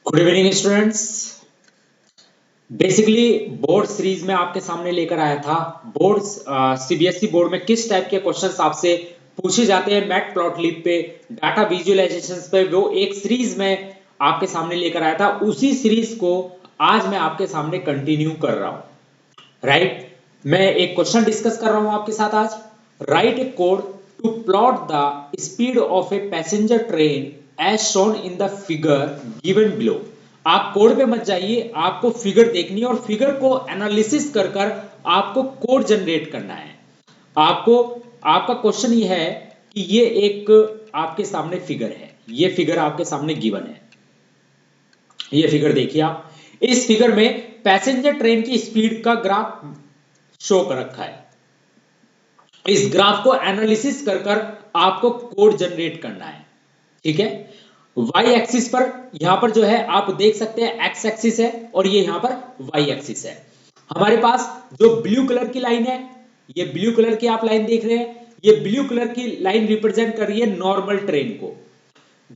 Good evening students. Basically board series में आपके सामने लेकर आया था बोर्ड सीबीएसई बोर्ड में किस टाइप के क्वेश्चंस आपसे पूछे जाते हैं मैट प्लॉट लिप पे, डाटा विजुअलाइजेशंस पे, वो एक सीरीज में आपके सामने लेकर आया था। उसी सीरीज को आज मैं आपके सामने कंटिन्यू कर रहा हूं। राइट, मैं एक क्वेश्चन डिस्कस कर रहा हूं आपके साथ आज। Write a code to plot the speed of a passenger train as shown in the figure given below. आप कोड पे मत जाइए, आपको फिगर देखनी है और फिगर को एनालिसिस कर कर आपको कोड जनरेट करना है। आपको आपका क्वेश्चन ये है कि ये एक आपके सामने फिगर है, ये फिगर आपके सामने गिवन है। ये फिगर देखिए आप, इस फिगर में पैसेंजर ट्रेन की स्पीड का ग्राफ शो कर रखा है। इस ग्राफ को एनालिसिस कर कर आपको कोड जनरेट करना है। ठीक है, वाई एक्सिस पर यहां पर जो है आप देख सकते हैं एक्स एक्सिस है और ये यहां पर वाई एक्सिस है। हमारे पास जो ब्लू कलर की लाइन है, ये ब्लू कलर की आप लाइन देख रहे हैं, ये ब्लू कलर की लाइन रिप्रेजेंट कर रही है नॉर्मल ट्रेन को।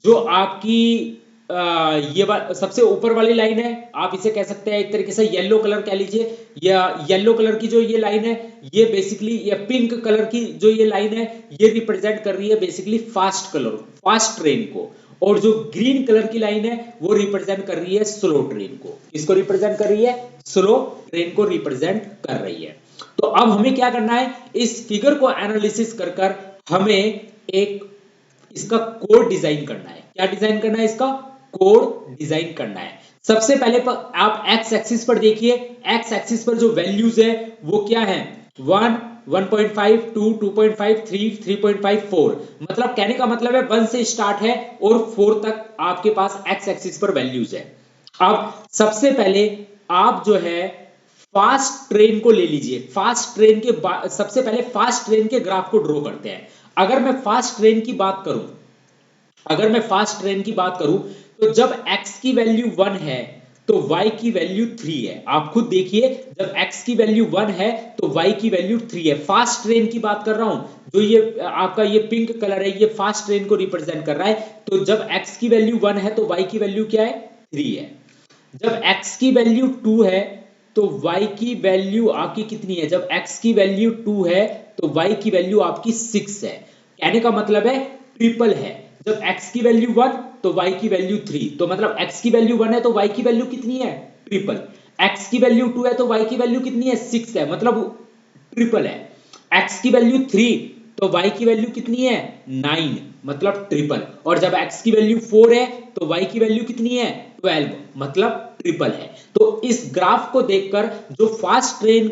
जो आपकी ये सबसे ऊपर वाली लाइन है, आप इसे कह सकते हैं एक तरीके से येलो कलर कह लीजिए, या येलो कलर की जो ये लाइन है, ये बेसिकली ये पिंक कलर की जो ये लाइन है, ये रिप्रेजेंट कर रही है बेसिकली फास्ट ट्रेन को। और जो ग्रीन कलर की लाइन है वो रिप्रेजेंट कर रही है स्लो ट्रेन को। इसको रिप्रेजेंट कर रही है, स्लो ट्रेन को रिप्रेजेंट कर रही है। तो अब हमें क्या करना है, इस फिगर को एनालिसिस कर कर हमें एक इसका कोड डिजाइन करना है। क्या डिजाइन करना है, इसका कोड डिजाइन करना है। सबसे पहले आप एक्स एक्सिस पर देखिए, एक्स एक्सिस पर जो वैल्यूज है वो क्या है, 1, 1.5, 2, 2.5, 3, 3.5, 4। मतलब कहने का मतलब है 1 से स्टार्ट है और 4 तक आपके पास एक्स एक्सिस पर वैल्यूज है। अब सबसे पहले आप जो है फास्ट ट्रेन को ले लीजिए। फास्ट ट्रेन के सबसे पहले फास्ट ट्रेन के ग्राफ को ड्रॉ करते हैं। अगर मैं फास्ट ट्रेन की बात करूं, तो जब x की वैल्यू 1 है तो y की वैल्यू 3 है। आप खुद देखिए, जब x की वैल्यू 1 है तो y की वैल्यू 3 है। फास्ट ट्रेन की बात कर रहा हूं, जो ये आपका ये पिंक कलर है, ये फास्ट ट्रेन को रिप्रेजेंट कर रहा है। तो जब x की वैल्यू 1 है तो y की वैल्यू क्या है, 3 है। जब x की वैल्यू 2 है तो y की वैल्यू आपकी कितनी है, जब x की वैल्यू 2 है तो y की वैल्यू आपकी 6 है। कहने का मतलब है ट्रिपल है। जब x की वैल्यू 1 तो y की वैल्यू 3, तो मतलब x की वैल्यू 1 है तो y की वैल्यू कितनी है, ट्रिपल। x की वैल्यू 2 है तो y की वैल्यू कितनी है, 6 है, मतलब ट्रिपल है। x की वैल्यू 3 तो y की वैल्यू कितनी है, 9, मतलब ट्रिपल। और जब x की वैल्यू 4 है तो y की वैल्यू कितनी है, 12, मतलब ट्रिपल है। तो इस ग्राफ को देखकर जो फास्ट ट्रेन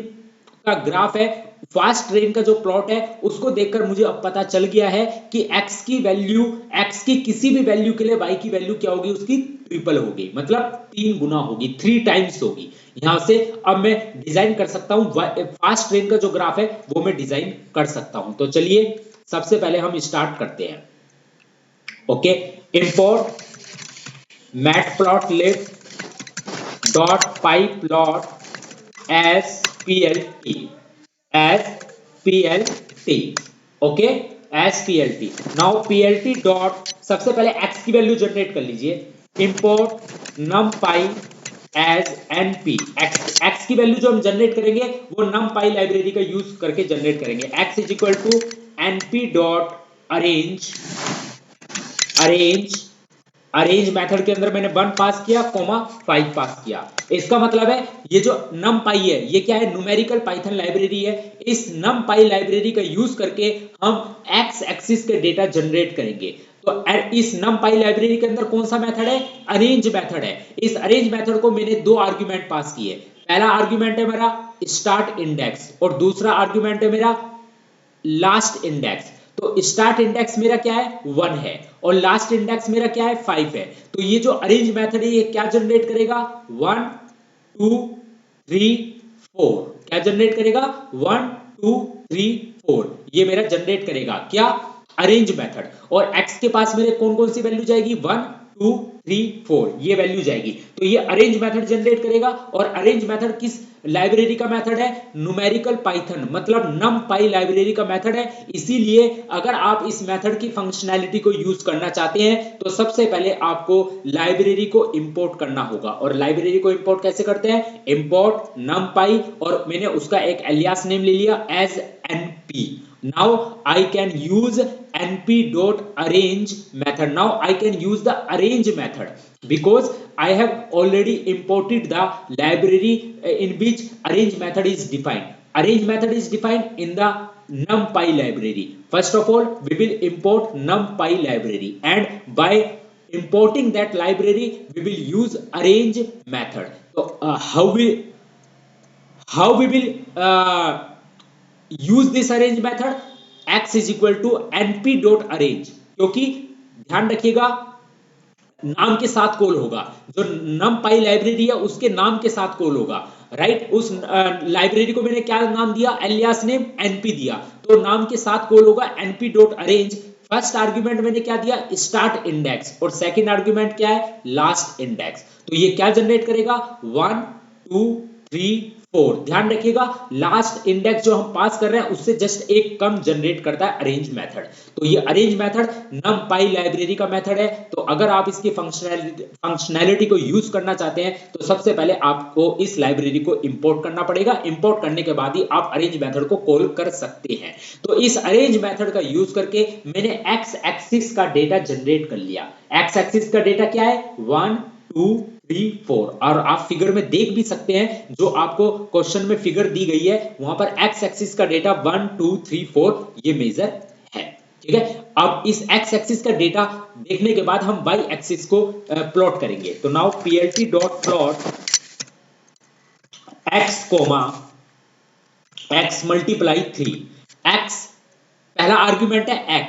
का ग्राफ है, फास्ट ट्रेन का जो प्लॉट है, उसको देखकर मुझे अब पता चल गया है कि x की वैल्यू, x की किसी भी वैल्यू के लिए y की वैल्यू क्या होगी, उसकी ट्रिपल होगी, मतलब 3 गुना होगी, 3 टाइम्स होगी। यहां से अब मैं डिजाइन कर सकता हूं, फास्ट ट्रेन का जो ग्राफ है वो मैं डिजाइन कर सकता हूं। तो चलिए सबसे पहले हम स्टार्ट करते हैं। Okay, import matplotlib dot py plot as PLT, okay, as PLT। Now PLT dot, सबसे पहले x की वैल्यू जनरेट कर लीजिए, import numpy as np। x की वैल्यू जो हम जनरेट करेंगे वो numpy लाइब्रेरी का यूज करके जनरेट करेंगे। x is equal to np dot arange method के अंदर मैंने 1 पास किया, 5 पास किया। इसका मतलब है ये जो numpy है ये क्या है, न्यूमेरिकल पाइथन लाइब्रेरी है। इस numpy लाइब्रेरी का यूज करके हम x एक्सिस के डेटा जनरेट करेंगे। तो इस numpy लाइब्रेरी के अंदर कौन सा मेथड है, अरेंज मेथड है। इस अरेंज मेथड को मैंने 2 आर्गुमेंट पास किए। पहला आर्गुमेंट है मेरा स्टार्ट इंडेक्स और दूसरा आर्गुमेंट है मेरा लास्ट इंडेक्स। तो स्टार्ट इंडेक्स मेरा क्या है, 1 है, और लास्ट इंडेक्स मेरा क्या है, 5 है। तो ये जो अरेंज मेथड है ये क्या जनरेट करेगा, 1 2 3 4। क्या जनरेट करेगा, 1 2 3 4। ये मेरा जनरेट करेगा क्या, अरेंज मेथड। और x के पास मेरे कौन कौन सी वैल्यू जाएगी, 1 2 3 4 ये वैल्यू जाएगी। तो ये अरेंज मेथड जनरेट करेगा। और अरेंज मेथड किस लाइब्रेरी का मेथड है? न्यूमेरिकल पाइथन, मतलब numpy लाइब्रेरी का मेथड है। इसीलिए अगर आप इस मेथड की फंक्शनैलिटी को यूज करना चाहते हैं तो सबसे पहले आपको लाइब्रेरी को इंपोर्ट करना होगा। और लाइब्रेरी को इंपोर्ट कैसे करते हैं? इंपोर्ट numpy, और मैंने उसका एक एलियास नेम ले लिया as np। Now I can use np.arrange method. Now I can use the arrange method because I have already imported the library in which arrange method is defined. Arrange method is defined in the numpy library. First of all, we will import numpy library, and by importing that library, we will use arrange method. So how we will use this arrange method? X is equal to np.arrange, क्योंकि ध्यान रखिएगा नाम के साथ call होगा। जो numpy library है उसके नाम के साथ कॉल होगा, राइट। उस लाइब्रेरी को मैंने क्या नाम दिया? एलियास नेम np दिया, तो नाम के साथ कॉल होगा np.arrange। फर्स्ट आर्गुमेंट मैंने क्या दिया? स्टार्ट इंडेक्स, और सेकंड आर्गुमेंट क्या है? Last index. तो ये क्या जनरेट करेगा? 1 2 3 4। ध्यान रखिएगा लास्ट इंडेक्स जो हम पास कर रहे हैं उससे जस्ट एक कम जनरेट करता है अरेंज मेथड। तो ये अरेंज मेथड numpy लाइब्रेरी का मेथड है। तो अगर आप इसकी फंक्शनैलिटी को यूज करना चाहते हैं तो सबसे पहले आपको इस लाइब्रेरी को इंपोर्ट करना पड़ेगा। इंपोर्ट करने के बाद ही आप अरेंज मेथड को कॉल कर सकते हैं। तो इस अरेंज मेथड का यूज करके मैंने एक्स एक्सिस का डेटा जनरेट कर लिया। एक्स एक्सिस का डेटा क्या है? 1 2 3 4। और आप फिगर में देख भी सकते हैं, जो आपको क्वेश्चन में फिगर दी गई है वहां पर एक्स एक्सिस का डेटा 1 2 3 4 ये मेजर है, ठीक है। अब इस एक्स एक्सिस का डेटा देखने के बाद हम वाई एक्सिस को प्लॉट करेंगे। तो now plt.plot x coma x multiply 3। x पहला आर्गुमेंट है x,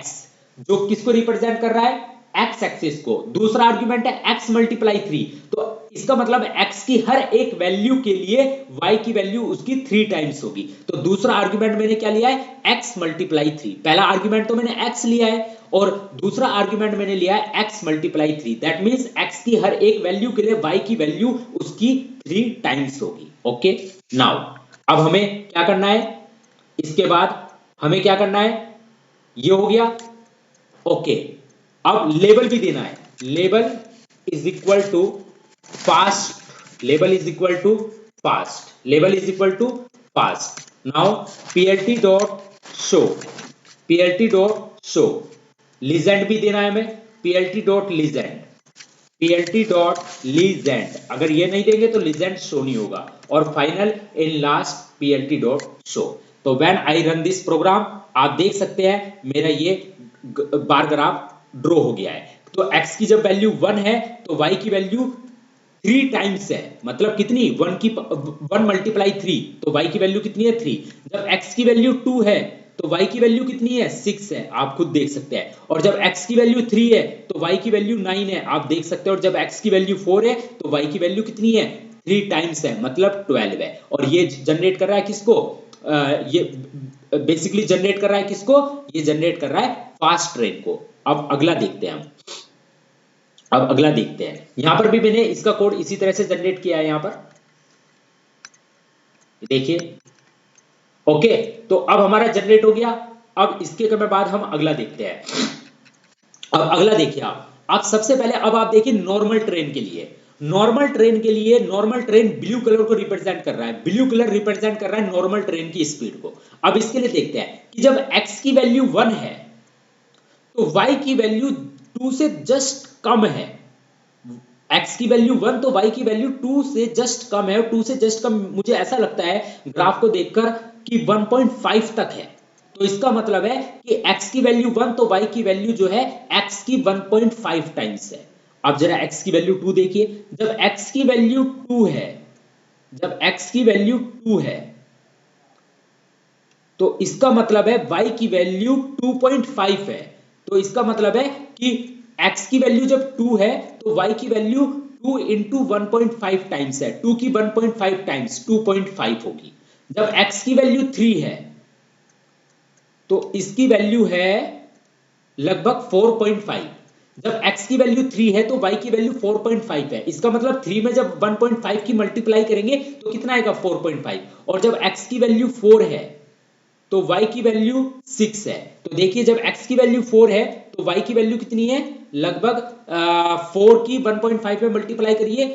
जो किसको रिप्रेजेंट कर रहा है? एक्स एक्सिस को। दूसरा आर्गुमेंट है x मल्टीप्लाई 3, तो इसका मतलब x की हर एक वैल्यू के लिए y की वैल्यू उसकी 3 टाइम्स होगी। तो दूसरा आर्गुमेंट मैंने क्या लिया है? x multiply 3। पहला आर्गुमेंट तो मैंने x लिया है और दूसरा आर्गुमेंट मैंने लिया है x multiply 3। That means x की हर एक वैल्यू के लिए y की वैल्यू उसकी 3 टाइम्स होगी। ओके, नाउ अब हमें क्या करना है? इसके बाद हमें क्या करना है? ये हो गया, ओके। अब लेबल भी देना है। Label is equal to fast, label is equal to fast, label is equal to fast. Now plt.show, plt.show legend भी देना है हमें, plt.legend, plt.legend। अगर ये नहीं देंगे तो लीजेंड शो नहीं होगा। और फाइनल इन लास्ट plt.show। तो when I run this program आप देख सकते हैं मेरा ये बार ग्राफ ड्रॉ हो गया है। तो x की जब वैल्यू 1 है तो y की वैल्यू 3 टाइम्स है, मतलब कितनी? 1 मल्टीप्लाई 3, तो y की वैल्यू कितनी है? 3। जब x की वैल्यू 2 है तो y की वैल्यू कितनी है? 6 है, आप खुद देख सकते हैं। और जब x की वैल्यू 3 है तो y की वैल्यू 9 है, आप देख सकते हैं। और जब x की वैल्यू 4 है तो y की वैल्यू कितनी है? 3 टाइम्स है, मतलब 12 है। और ये जनरेट कर रहा है किसको? ये बेसिकली जनरेट कर रहा है किसको? ये जनरेट कर रहा है फास्ट ट्रेन को। अब अगला देखते हैं हम, अब अगला देखते हैं। यहां पर भी मैंने इसका कोड इसी तरह से जनरेट किया है, यहां पर देखिए। ओके, तो अब हमारा जनरेट हो गया। अब इसके बाद हम अगला देखते हैं। अब अगला देखिए आप सबसे पहले अब आप देखिए नॉर्मल ट्रेन के लिए, नॉर्मल ट्रेन के लिए नॉर्मल ट्रेन ब्लू कलर को रिप्रेजेंट कर रहा है, ब्लू कलर रिप्रेजेंट कर रहा है नॉर्मल ट्रेन की स्पीड को। अब इसके लिए देखते हैं कि जब x की वैल्यू 1 है तो y की वैल्यू 2 से जस्ट कम है। x की वैल्यू 1 तो y की वैल्यू 2 से जस्ट कम है। और 2 से जस्ट कम मुझे ऐसा लगता है ग्राफ को देखकर कि 1.5 तक है। तो इसका मतलब है कि x की वैल्यू 1 तो y की वैल्यू जो है x की 1.5 टाइम्स है। अब जरा x की वैल्यू 2 देखिए। जब x की वैल्यू 2 है, जब x की वैल्यू 2 है तो इसका मतलब है y की वैल्यू 2.5 है। तो इसका मतलब है कि x की वैल्यू जब 2 है तो y की वैल्यू 2 इंटू 1.5 टाइम्स है। 2 की 1.5 टाइम्स 2.5 होगी। जब x की वैल्यू 3 है तो इसकी वैल्यू है लगभग 4.5। जब x की वैल्यू 3 है तो y की वैल्यू 4.5 है। इसका मतलब 3 में जब 1.5 की मल्टीप्लाई करेंगे तो कितना आएगा 4.5, और जब x की वैल्यू 4 है तो y की वैल्यू 6 है। तो देखिए जब x की वैल्यू 4 है तो y की वैल्यू कितनी है, लगभग 4 की 1.5 में मल्टीप्लाई करिए,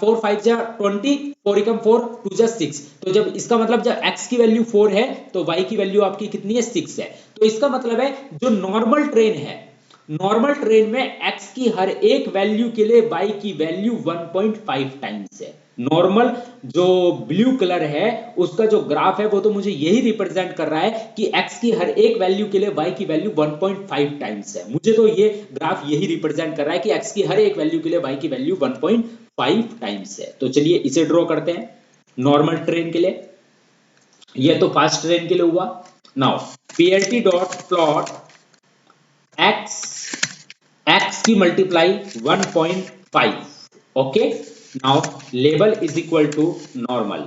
4 5 जा 20, 4 एकम 4 2 जा 6। तो जब इसका मतलब जब x की वैल्यू 4 है तो y की वैल्यू आपकी कितनी है 6 है। तो इसका मतलब है जो नॉर्मल ट्रेन है, नॉर्मल ट्रेन में x की हर एक वैल्यू के लिए y की वैल्यू 1.5 टाइम्स है। नॉर्मल जो ब्लू कलर है उसका जो ग्राफ है वो तो मुझे यही रिप्रेजेंट कर रहा है कि x की हर एक वैल्यू के लिए y की वैल्यू 1.5 टाइम्स है। मुझे तो ये ग्राफ यही रिप्रेजेंट कर रहा है कि x की हर एक वैल्यू के लिए y की वैल्यू 1.5 टाइम्स है। तो चलिए इसे ड्रॉ करते हैं नॉर्मल ट्रेन के लिए। ये तो फास्ट ट्रेन के लिए हुआ। Now plt dot plot x की multiply 1.5। Okay, now label is equal to normal.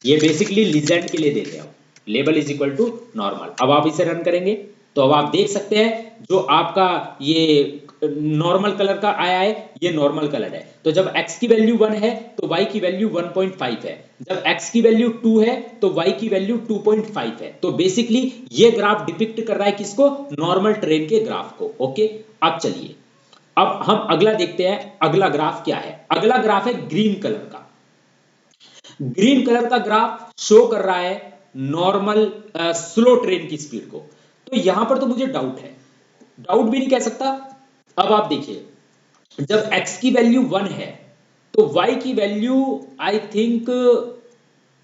ये बेसिकली लीजेंड के लिए देते हैं, label is equal to normal. अब आप इसे रन करेंगे तो अब आप देख सकते हैं जो आपका ये नॉर्मल कलर का आया है ये नॉर्मल कलर है। तो जब x की वैल्यू 1 है तो y की वैल्यू 1.5 है, जब x की वैल्यू 2 है तो y की वैल्यू 2.5 है। तो बेसिकली ये ग्राफ डिपिक्ट कर रहा है किसको, नॉर्मल ट्रेन के ग्राफ को। ओके, अब चलिए अब हम अगला देखते हैं। अगला ग्राफ क्या है, अगला ग्राफ है ग्रीन कलर का। ग्रीन कलर का ग्राफ शो कर रहा है नॉर्मल स्लो ट्रेन की स्पीड को। तो यहां पर तो मुझे डाउट है, डाउट भी नहीं कह सकता। अब आप देखिए जब x की वैल्यू 1 है तो y की वैल्यू आई थिंक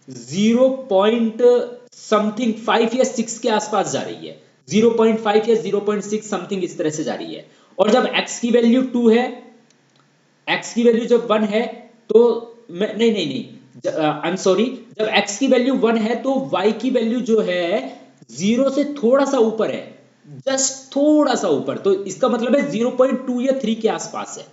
0.5 या 6 के आसपास जा रही है, 0.5 या 0.6 समथिंग इस तरह से जा रही है। और जब x की वैल्यू 2 है, x की वैल्यू जब 1 है तो नहीं नहीं नहीं आई एम सॉरी, जब x की वैल्यू 1 है तो y की वैल्यू जो है 0 से थोड़ा सा ऊपर है, जस्ट थोड़ा सा ऊपर। तो इसका मतलब है 0.2 या 3 के आसपास है,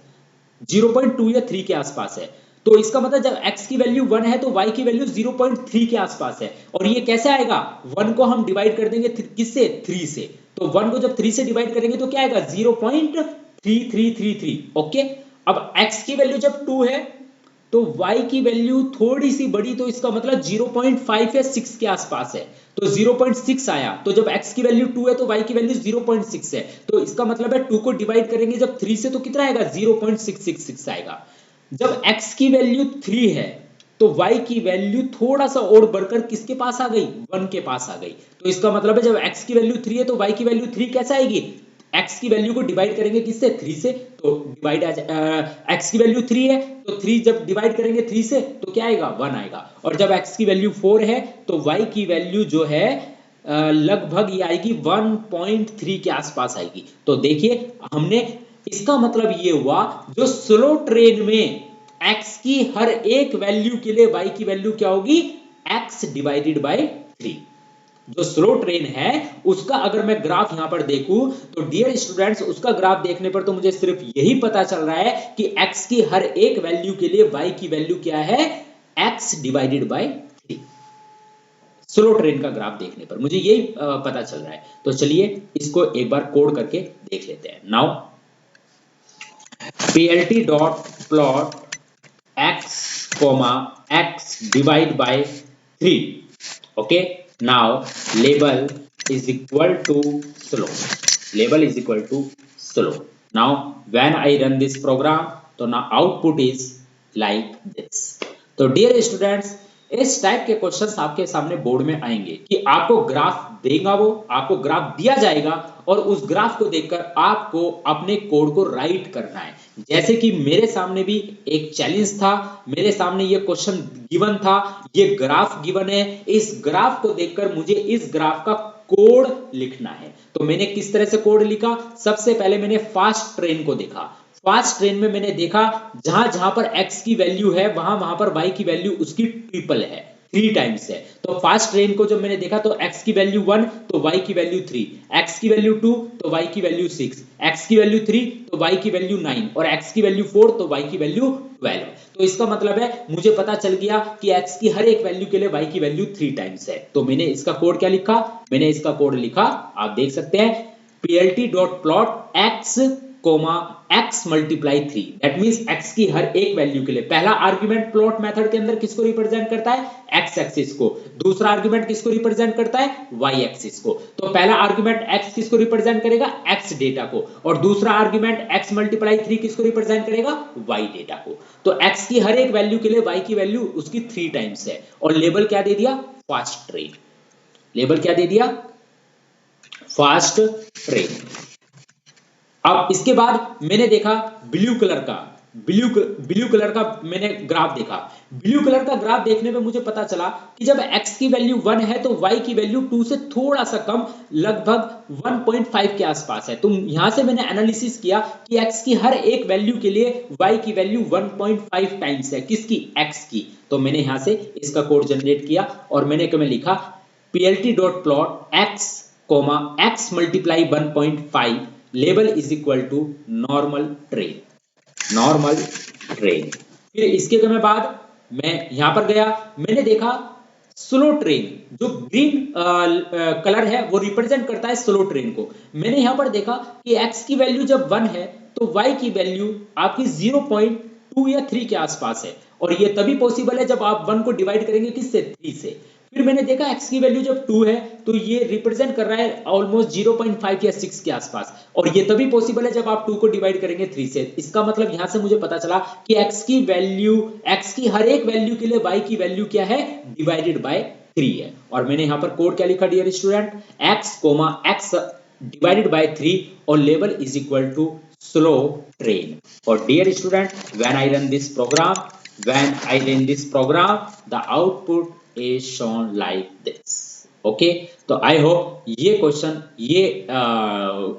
0.2 या 3 के आसपास है। तो इसका मतलब जब x की वैल्यू 1 है तो y की वैल्यू 0.3 के आसपास है। और ये कैसे आएगा, 1 को हम डिवाइड कर देंगे किससे, 3 से। तो 1 को जब 3 से डिवाइड करेंगे तो क्या आएगा 0.3333। ओके, अब x की वैल्यू जब 2 है तो y की वैल्यू थोड़ी सी बड़ी, तो इसका मतलब 0.5 या 6 के आसपास है। तो 0.6 आया, तो जब x की वैल्यू 2 है तो y की वैल्यू 0.6 है। तो इसका मतलब है 2 को डिवाइड करेंगे जब 3 से तो कितना आएगा 0.666 आएगा। जब x की वैल्यू 3 है तो y की वैल्यू थोड़ा सा और बढ़कर किसके पास आ गई, 1 के पास आ गई। तो इसका मतलब है जब x की वैल्यू 3 है तो y की वैल्यू 3 कैसे आएगी, x की वैल्यू को डिवाइड करेंगे किससे, 3 से। तो डिवाइड x की वैल्यू 3 है तो 3 जब डिवाइड करेंगे 3 से तो क्या आएगा 1 आएगा। और जब x की वैल्यू 4 है तो y की वैल्यू जो है लगभग ये आएगी 1.3 के आसपास आएगी। तो देखिए हमने, इसका मतलब ये हुआ जो स्लो ट्रेन में x की हर एक वैल्यू के लिए y की वैल्यू क्या होगी, x डिवाइडेड बाय 3। जो स्लो ट्रेन है उसका अगर मैं ग्राफ यहां पर देखूं तो डियर स्टूडेंट्स उसका ग्राफ देखने पर तो मुझे सिर्फ यही पता चल रहा है कि x की हर एक वैल्यू के लिए y की वैल्यू क्या है, x divided by 3। Slow train का ग्राफ देखने पर मुझे यही पता चल रहा है। तो चलिए इसको एक बार कोड करके देख लेते हैं। Now plt dot plot x divide by 3। Okay, now label is equal to slow, label is equal to slow। now when I run this program तो now output is like this। तो dear students इस type के questions आपके सामने board में आएंगे कि आपको ग्राफ देगा, वो आपको ग्राफ दिया जाएगा और उस ग्राफ को देखकर आपको अपने कोड को राइट करना है। जैसे कि मेरे सामने भी एक चैलेंज था, मेरे सामने ये क्वेश्चन गिवन था, ये ग्राफ गिवन है, इस ग्राफ को देखकर मुझे इस ग्राफ का कोड लिखना है। तो मैंने किस तरह से कोड लिखा, सबसे पहले मैंने फास्ट ट्रेन को देखा। फास्ट ट्रेन में मैंने देखा जहां जहां पर x की वैल्यू है वहां वहां पर y की वैल्यू उसकी ट्रिपल है, 3 टाइम्स है। तो फास्ट ट्रेन को जब मैंने देखा तो x की वैल्यू 1 तो y की वैल्यू 3, x की वैल्यू 2 तो y की वैल्यू 6, x की वैल्यू 3 तो y की वैल्यू 9 और x की वैल्यू 4 तो y की वैल्यू 12। तो इसका मतलब है मुझे पता चल गया कि x की हर एक वैल्यू के लिए y की वैल्यू 3 टाइम्स है। तो मैंने इसका कोड क्या लिखा, मैंने इसका कोड लिखा, आप देख सकते हैं plt.plot x coma x multiply 3, that means x की हर एक वैल्यू के लिए पहला आर्गुमेंट प्लॉट मेथड के अंदर किसको रिप्रेजेंट करता है, x एक्सिस को, दूसरा आर्गुमेंट किसको रिप्रेजेंट करता है, y एक्सिस को। तो पहला आर्गुमेंट x किसको रिप्रेजेंट करेगा, x डेटा को, और दूसरा आर्गुमेंट x मल्टीप्लाई 3 किसको रिप्रेजेंट करेगा, y डेटा को। तो x की हर एक वैल्यू के लिए y की वैल्यू उसकी 3 टाइम्स है, और लेबल क्या दे दिया, फास्ट ट्रेन। लेबल क्या दे दिया, फास्ट ट्रेन। अब इसके बाद मैंने देखा ब्लू कलर का मैंने ग्राफ देखा। ब्लू कलर का ग्राफ देखने पे मुझे पता चला कि जब x की वैल्यू 1 है तो y की वैल्यू 2 से थोड़ा सा कम, लगभग 1.5 के आसपास है। तो यहां से मैंने एनालिसिस किया कि x की हर एक वैल्यू के लिए y की वैल्यू 1.5 टाइम्स है, किसकी, x की। तो मैंने यहां से इसका कोड जनरेट किया और मैंने लिखा plt.plot x multiply 1.5 label is equal to normal train, normal train. फिर इसके बाद मैं यहां पर गया, मैंने देखा स्लो ट्रेन, जो ग्रीन कलर है वो रिप्रेजेंट करता है स्लो ट्रेन को। मैंने यहां पर देखा कि x की वैल्यू जब 1 है तो y की वैल्यू आपकी 0.2 या 3 के आसपास है, और ये तभी पॉसिबल है जब आप 1 को डिवाइड करेंगे किससे, 3 से। फिर मैंने देखा x की वैल्यू जब 2 है तो ये रिप्रेजेंट कर रहा है ऑलमोस्ट 0.5 या 6 के आसपास, और ये तभी पॉसिबल है जब आप 2 को डिवाइड करेंगे 3 से। इसका मतलब यहां से मुझे पता चला कि x की हर एक वैल्यू के लिए y की वैल्यू क्या है, डिवाइडेड बाय 3 है। और मैंने यहां पर कोड क्या लिखा dear student, x divided by 3 और लेवल is equal to slow train. और dear student, when I run this program the output is shown like this. Okay, तो आई होप ये क्वेश्चन, ये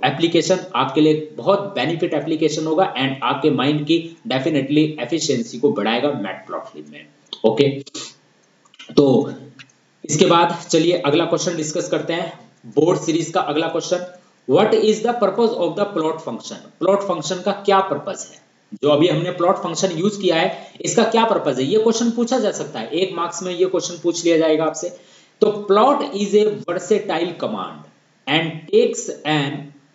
एप्लीकेशन आपके लिए बहुत बेनिफिट एप्लीकेशन होगा एंड आपके माइंड की डेफिनेटली एफिशिएंसी को बढ़ाएगा मैटप्लॉटलिब में। ओके, तो इसके बाद चलिए अगला क्वेश्चन डिस्कस करते हैं, बोर्ड सीरीज का अगला question. What is the purpose of the plot function. Plot function का क्या पर्पस है, जो अभी हमने प्लॉट फंक्शन यूज किया है इसका क्या पर्पस है, ये क्वेश्चन पूछा जा सकता है, 1 मार्क्स में ये क्वेश्चन पूछ लिया जाएगा आपसे। तो plot is a versatile command and takes an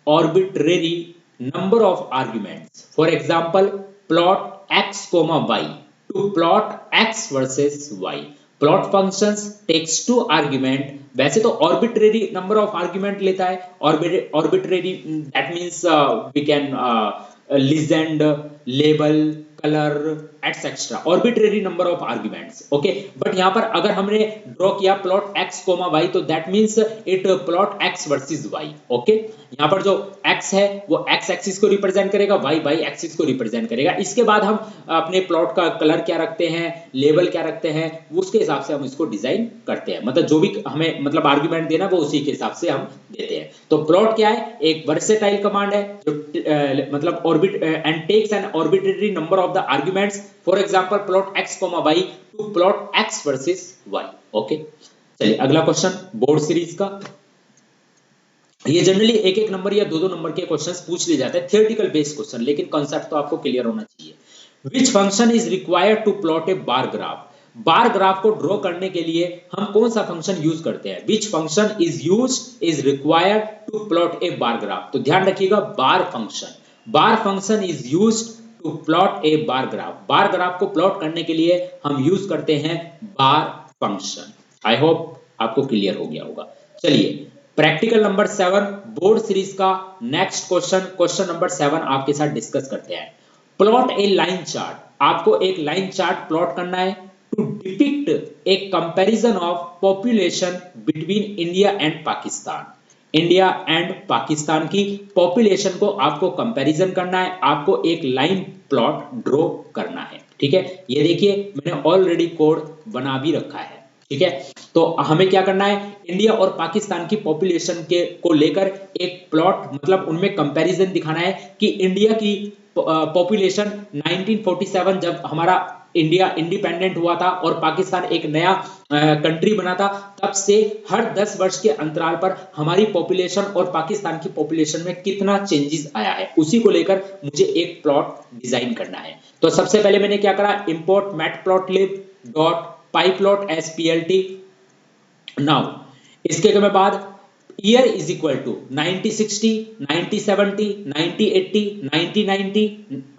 arbitrary number of arguments. For example plot x, y to plot x versus y। Plot functions takes 2 argument, वैसे तो आर्बिट्रेरी नंबर ऑफ आर्गुमेंट लेता है, arbitrary that means we can legend, label, color, etc. arbitrary number of arguments. Okay, but यहाँ पर अगर हमने draw किया plot x, y तो that means it plot x versus y। Okay, यहाँ पर जो x है वो x एक्सिस को रिप्रेजेंट करेगा, y एक्सिस को रिप्रेजेंट करेगा। इसके बाद हम अपने प्लॉट का कलर क्या रखते हैं, लेबल क्या रखते हैं, उसके हिसाब से हम इसको डिजाइन करते हैं, मतलब जो भी हमें मतलब आर्गुमेंट देना वो उसी के हिसाब से हम देते हैं। तो प्लॉट क्या है, एक वर्सेटाइल कमांड है जो मतलब and takes an arbitrary number of the arguments, for example plot x, y to plot x versus y। Okay, चलिए अगला क्वेश्चन बोर्ड सीरीज का। ये जनरली 1-1 नंबर या 2-2 नंबर के क्वेश्चंस पूछ लिए जाते हैं, थियोरेटिकल बेस्ड क्वेश्चन, लेकिन कॉन्सेप्ट तो आपको क्लियर होना चाहिए। Which function is required to plot a bar graph? Bar graph को ड्रॉ करने के लिए हम कौन सा फंक्शन यूज करते हैं, which function is required to plot a bar graph. तो ध्यान रखिएगा, bar function is used to plot a bar graph. Bar graph को प्लॉट करने के लिए हम यूज करते हैं बार फंक्शन। आई होप आपको क्लियर हो गया होगा। चलिए प्रैक्टिकल नंबर 7 बोर्ड सीरीज का नेक्स्ट क्वेश्चन नंबर 7 आपके साथ डिस्कस करते हैं। प्लॉट ए लाइन चार्ट, आपको एक लाइन चार्ट प्लॉट करना है to depict a comparison of population between India and Pakistan. India and Pakistan की पॉपुलेशन को आपको कंपैरिजन करना है, आपको एक लाइन प्लॉट ड्रॉ करना है। ठीक है, ये देखिए मैंने ऑलरेडी कोड बना भी रखा है। ठीक है, तो हमें क्या करना है, इंडिया और पाकिस्तान की पॉपुलेशन को लेकर एक प्लॉट, मतलब उनमें कंपैरिजन दिखाना है कि इंडिया की पॉपुलेशन 1947 जब हमारा इंडिया इंडिपेंडेंट हुआ था और पाकिस्तान एक नया कंट्री बना था, तब से हर 10 वर्ष के अंतराल पर हमारी पॉपुलेशन और पाकिस्तान की पॉपुलेशन में कितना चेंजेस आया है, उसी को लेकर मुझे एक प्लॉट डिजाइन करना है। तो सबसे पहले मैंने क्या करा, import matplotlib dot pyplot S PLT. Now इसके बाद ईयर इज इक्वल टू 9060, 9070, 9080, 9090,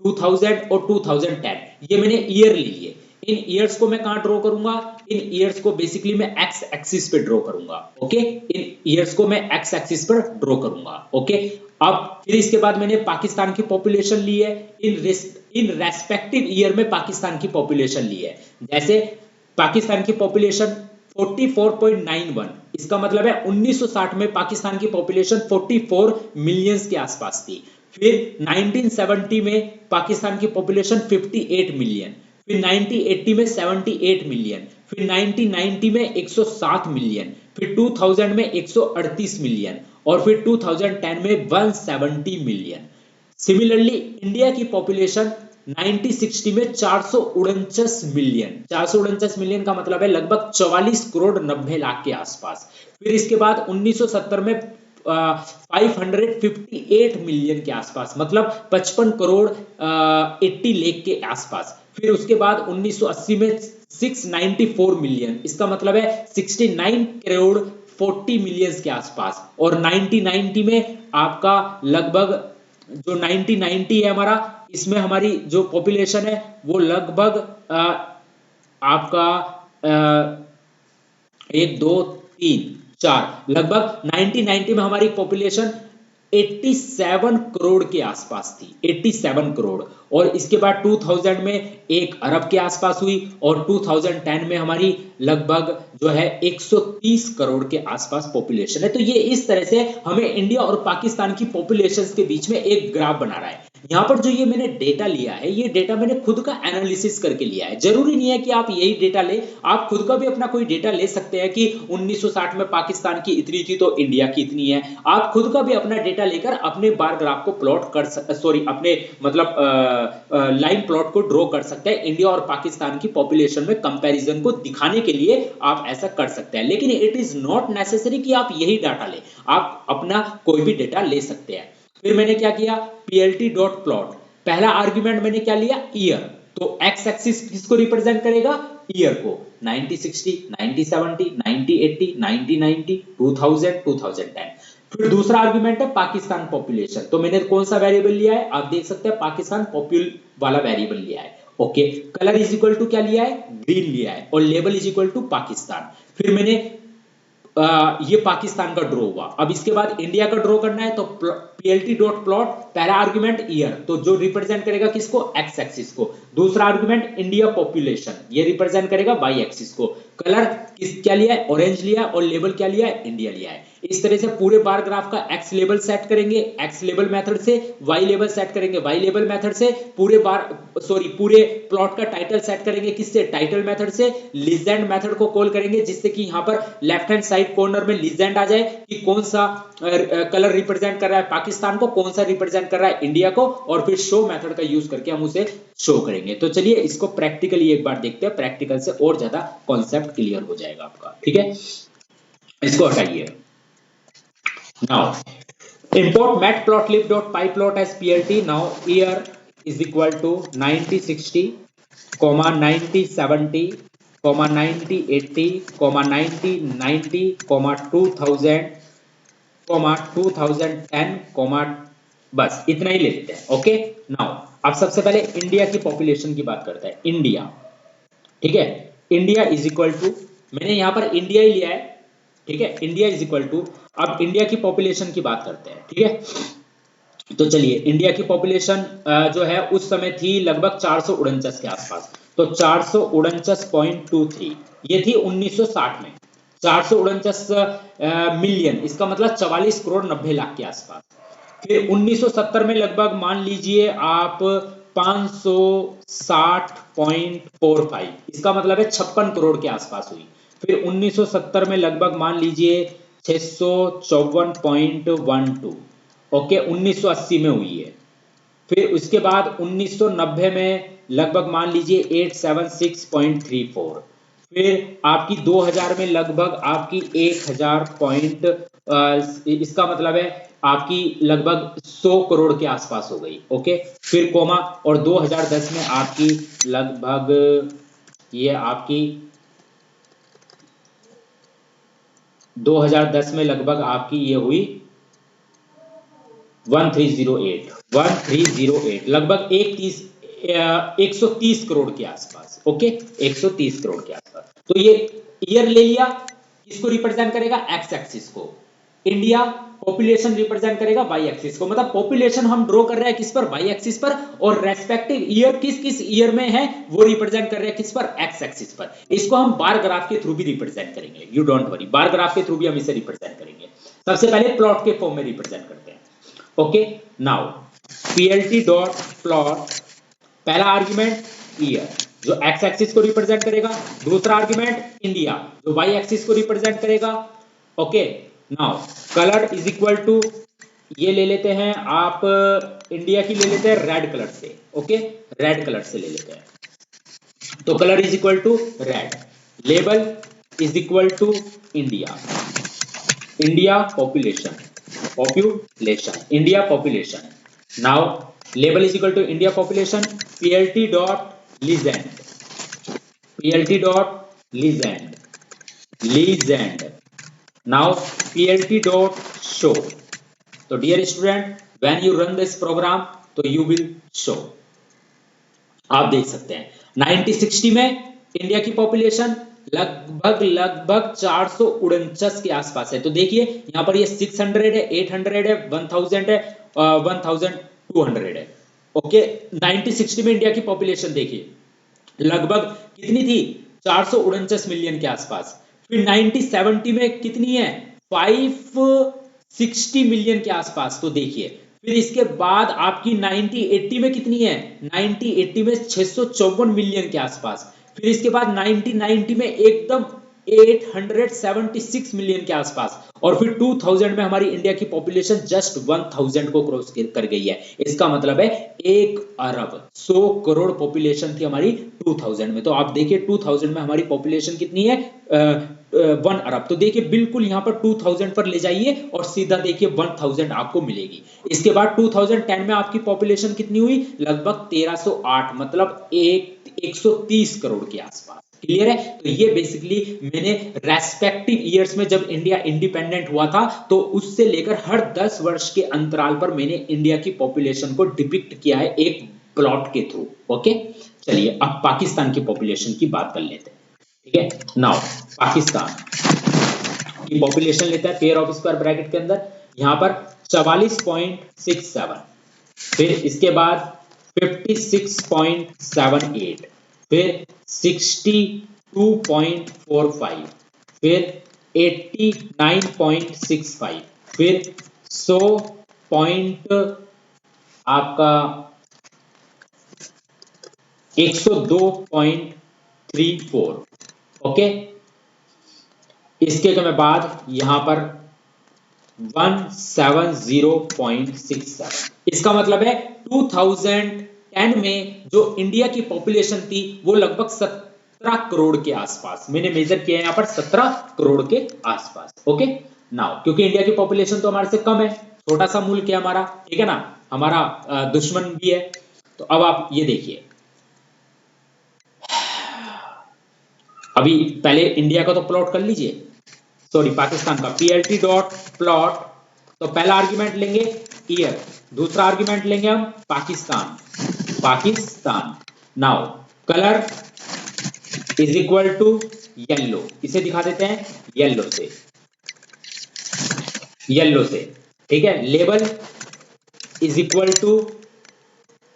2000 और 2010। ये मैंने ईयर ली है। इन ईयर्स को मैं कहां ड्रॉ करूंगा? इन ईयर्स को बेसिकली मैं एक्स एक्सिस पे ड्रॉ करूंगा। ओके, इन ईयर्स को मैं एक्स एक्सिस पर ड्रॉ करूंगा। ओके, अब फिर इसके बाद मैंने पाकिस्तान की पॉपुलेशन ली है। इन रेस्पेक्टिव ईयर में पाकिस्तान की पॉपुलेशन ली है। जैसे पाकिस्तान की पॉपुलेशन 44.91, इसका मतलब है 1960 में पाकिस्तान की पॉपुलेशन 44 मिलियंस के आसपास थी। फिर 1970 में पाकिस्तान की पॉपुलेशन 58 मिलियन, फिर 1980 में 78 मिलियन, फिर 1990 में 107 मिलियन, फिर 2000 में 138 मिलियन और फिर 2010 में 170 मिलियन। सिमिलरली इंडिया की पॉपुलेशन 1960 में 449 मिलियन, 449 मिलियन का मतलब है लगभग 44 करोड़ 90 लाख के आसपास। फिर इसके बाद 1970 में 558 मिलियन के आसपास, मतलब 55 करोड़ 80 लाख के आसपास। फिर उसके बाद 1980 में 694 मिलियन, इसका मतलब है 69 करोड़ 40 मिलियंस के आसपास। और 1990 में आपका लगभग जो 1990 है हमारा, इसमें हमारी जो पॉपुलेशन है वो लगभग आपका 1 2 3 4 लगभग 1990 में हमारी पॉपुलेशन 87 करोड़ के आसपास थी, 87 करोड़। और इसके बाद 2000 में 1 अरब के आसपास हुई और 2010 में हमारी लगभग जो है 130 करोड़ के आसपास पॉपुलेशन है। तो ये इस तरह से हमें इंडिया और पाकिस्तान की पॉपुलेशंस के बीच में एक ग्राफ बना रहा है। यहाँ पर जो ये मैंने डेटा लिया है, ये डेटा मैंने खुद का एनालिसिस करके लिया है। जरूरी नहीं है कि आप यही डेटा ले, आप खुद का भी अपना कोई डेटा ले सकते हैं कि 1960 में पाकिस्तान की इतनी थी तो इंडिया की इतनी है। आप खुद का भी अपना डेटा लेकर अपने बार ग्राफ को प्लॉट कर अपने मतलब लाइन प्लॉट को ड्रॉ कर सकते हैं। इंडिया और पाकिस्तान की पॉपुलेशन में कंपैरिजन को दिखाने के लिए आप ऐसा कर सकते हैं, लेकिन इट इज नॉट नेसेसरी कि आप यही डाटा ले, आप अपना कोई भी डेटा ले सकते हैं। फिर मैंने क्या किया, plt डॉट प्लॉट, पहला आर्गुमेंट मैंने क्या लिया, ईयर। तो एक्स एक्सिस किसको रिप्रेजेंट करेगा, ईयर को, 1960, 1970, 1980, 1990, 2000, 2010। फिर दूसरा आर्गुमेंट है पाकिस्तान पॉपुलेशन। तो मैंने कौन सा वेरिएबल लिया है, आप देख सकते हैं पाकिस्तान पॉपुल वाला वेरिएबल लिया है। Okay, colour is equal to क्या लिया है, ग्रीन लिया है, और label is equal to Pakistan. फिर मैंने ये पाकिस्तान का ड्रॉ हुआ। अब इसके बाद इंडिया का ड्रॉ करना है, तो plt डॉट प्लॉट, पहला आर्गुमेंट ईयर, तो जो रिप्रेजेंट करेगा किसको, एक्स एक्सिस को। दूसरा आर्गुमेंट इंडिया पॉपुलेशन, ये रिप्रेजेंट करेगा वाई एक्सिस को। कलर क्या लिया है, ऑरेंज लिया, और लेबल क्या लिया है, इंडिया लिया है। इस तरह से पूरे बार ग्राफ का एक्स लेबल सेट करेंगे, एक्स लेबल मेथड से, वाई लेबल सेट करेंगे वाई लेबल मेथड से, पूरे प्लॉट का टाइटल सेट करेंगे किससे, टाइटल मेथड से। लीजेंड मेथड को कॉल करेंगे जिससे कि यहां पर लेफ्ट हैंड साइड कॉर्नर में लीजेंड आ जाए कि कौन सा कलर रिप्रेजेंट कर रहा है पाकिस्तान को, कौन सा रिप्रेजेंट कर रहा है इंडिया को, और फिर शो मेथड का यूज करके हम उसे शो करेंगे। तो चलिए इसको प्रैक्टिकली एक बार देखते हैं, प्रैक्टिकल से और ज्यादा कॉन्सेप्ट क्लियर हो जाएगा आपका। ठीक है, इसको हटाइए। Now import matplotlib.pyplot as plt. Now year is equal to 9060, 9070, 9080, 9090, 2000, 2010, बस इतना ही ले लेते हैं। ओके, नाउ अब सबसे पहले इंडिया की पॉपुलेशन की बात करते हैं। इंडिया, ठीक है, इंडिया इज इक्वल टू, मैंने यहां पर इंडिया ही लिया है, ठीक है, इंडिया इज इक्वल टू, अब इंडिया की पॉपुलेशन की बात करते हैं। ठीक है, तो चलिए इंडिया की पॉपुलेशन जो है उस समय थी लगभग 449 के आसपास, तो 449.23, ये थी 1960 में 449 मिलियन, इसका मतलब 44 करोड़ 90 लाख के आसपास। फिर 1970 में लगभग मान लीजिए आप 560.45, इसका मतलब है 56 करोड़ के आसपास हुई। फिर 1970 में लगभग मान लीजिए 654.12, ओके, 1980 में हुई है। फिर उसके बाद 1990 में लगभग मान लीजिए 876.34, फिर आपकी 2000 में लगभग आपकी 1000 इसका मतलब है आपकी लगभग 100 करोड़ के आसपास हो गई। ओके, फिर कोमा, और 2010 में आपकी लगभग ये आपकी 2010 में लगभग आपकी ये हुई 1308 लगभग 130 करोड़ के आसपास। ओके, 130 करोड़ के आसपास। तो ये ईयर ले लिया, किसको रिप्रेजेंट करेगा? एक्स एक्सिस को। इंडिया पॉपुलेशन रिप्रेजेंट करेगा वाई एक्सिस को। मतलब पॉपुलेशन हम ड्रॉ कर रहे हैं किस पर? वाई एक्सिस पर, और रेस्पेक्टिव ईयर किस किस ईयर में है वो रिप्रेजेंट कर रहे हैं किस पर? एक्स एक्सिस पर। इसको हम बार ग्राफ के थ्रू भी रिप्रेजेंट करेंगे, you don't worry, bar graph के थ्रू भी हम इसे रिप्रेजेंट करेंगे। सबसे पहले प्लॉट के फॉर्म में रिप्रेजेंट करते हैं। Okay, now PLT dot plot, पहला आर्गुमेंट ईयर जो एक्स एक्सिस को रिप्रेजेंट करेगा, दूसरा आर्गुमेंट इंडिया जो वाई एक्सिस को रिप्रेजेंट करेगा। Okay, now colour is equal to, ये ले लेते हैं आप इंडिया की ले लेते हैं रेड कलर से। ओके, रेड कलर से ले लेते हैं, तो colour is equal to red. Label is equal to India, India population, India population. Now label is equal to India population, PLT dot legend, PLT dot legend, legend. Now PLT dot show. तो dear student, when you run this program तो you will show, आप देख सकते हैं 1960 में India की population लगभग 449 के आसपास है। तो देखिए यहां पर ये 600 है, 800 है, 1000 है, 1200 है। ओके, 1960 में इंडिया की पॉपुलेशन देखिए लगभग कितनी थी? 449 मिलियन के आसपास। फिर 1970 में कितनी है? 560 मिलियन के आसपास। तो देखिए फिर इसके बाद आपकी 1980 में कितनी है? 1980 में 654 मिलियन के आसपास। फिर इसके बाद 1990 में एकदम 876 मिलियन के आसपास, और फिर 2000 में हमारी इंडिया की पॉपुलेशन जस्ट 1000 को क्रॉस कर गई है। इसका मतलब है 1 अरब 100 करोड़ पॉपुलेशन थी हमारी 2000 में। तो आप देखिए 2000 में हमारी पॉपुलेशन कितनी है? 1 अरब। तो देखिए बिल्कुल यहाँ पर 2000 पर ले जाइए और सीधा देखिए 1000 आपको मिलेगी। इसके बाद 2010 में आपकी पॉपुलेशन कितनी हुई? लगभग 1308, मतलब 130 करोड़ के आसपास। क्लियर है? तो ये बेसिकली मैंने रेस्पेक्टिव ईयर्स में जब इंडिया इंडिपेंडेंट हुआ था तो उससे लेकर हर 10 वर्ष के अंतराल पर मैंने इंडिया की पॉपुलेशन को डिपिक्ट किया है एक प्लॉट के थ्रू। ओके, चलिए अब पाकिस्तान की पॉपुलेशन की बात कर लेते हैं। ठीक है, नाउ पाकिस्तान की पॉपुलेशन लेता है पेयर ऑफ स्क्वायर ब्रैकेट के अंदर, यहां पर 44.67, फिर इसके बाद 56.78, फिर 62.45, फिर 89.65, फिर 100 पॉइंट आपका 102.34। ओके, इसके बाद यहां पर 170.67। इसका मतलब है 2010 में जो इंडिया की पॉपुलेशन थी वो लगभग 17 करोड़ के आसपास, मैंने मेजर किया है यहां पर 17 करोड़ के आसपास। ओके, नाउ क्योंकि इंडिया की पॉपुलेशन तो हमारे से कम है, छोटा सा मुल्क है हमारा, ठीक है ना, हमारा दुश्मन भी है। तो अब आप ये देखिए, अभी पहले इंडिया का तो प्लॉट कर लीजिए, सॉरी पाकिस्तान का, पीएलटी डॉट प्लॉट। तो पहला आर्गुमेंट लेंगे ईयर, दूसरा आर्गुमेंट लेंगे हम Pakistan, Pakistan. Now colour is equal to yellow, इसे दिखा देते हैं येलो से, येलो से। ठीक है, label is equal to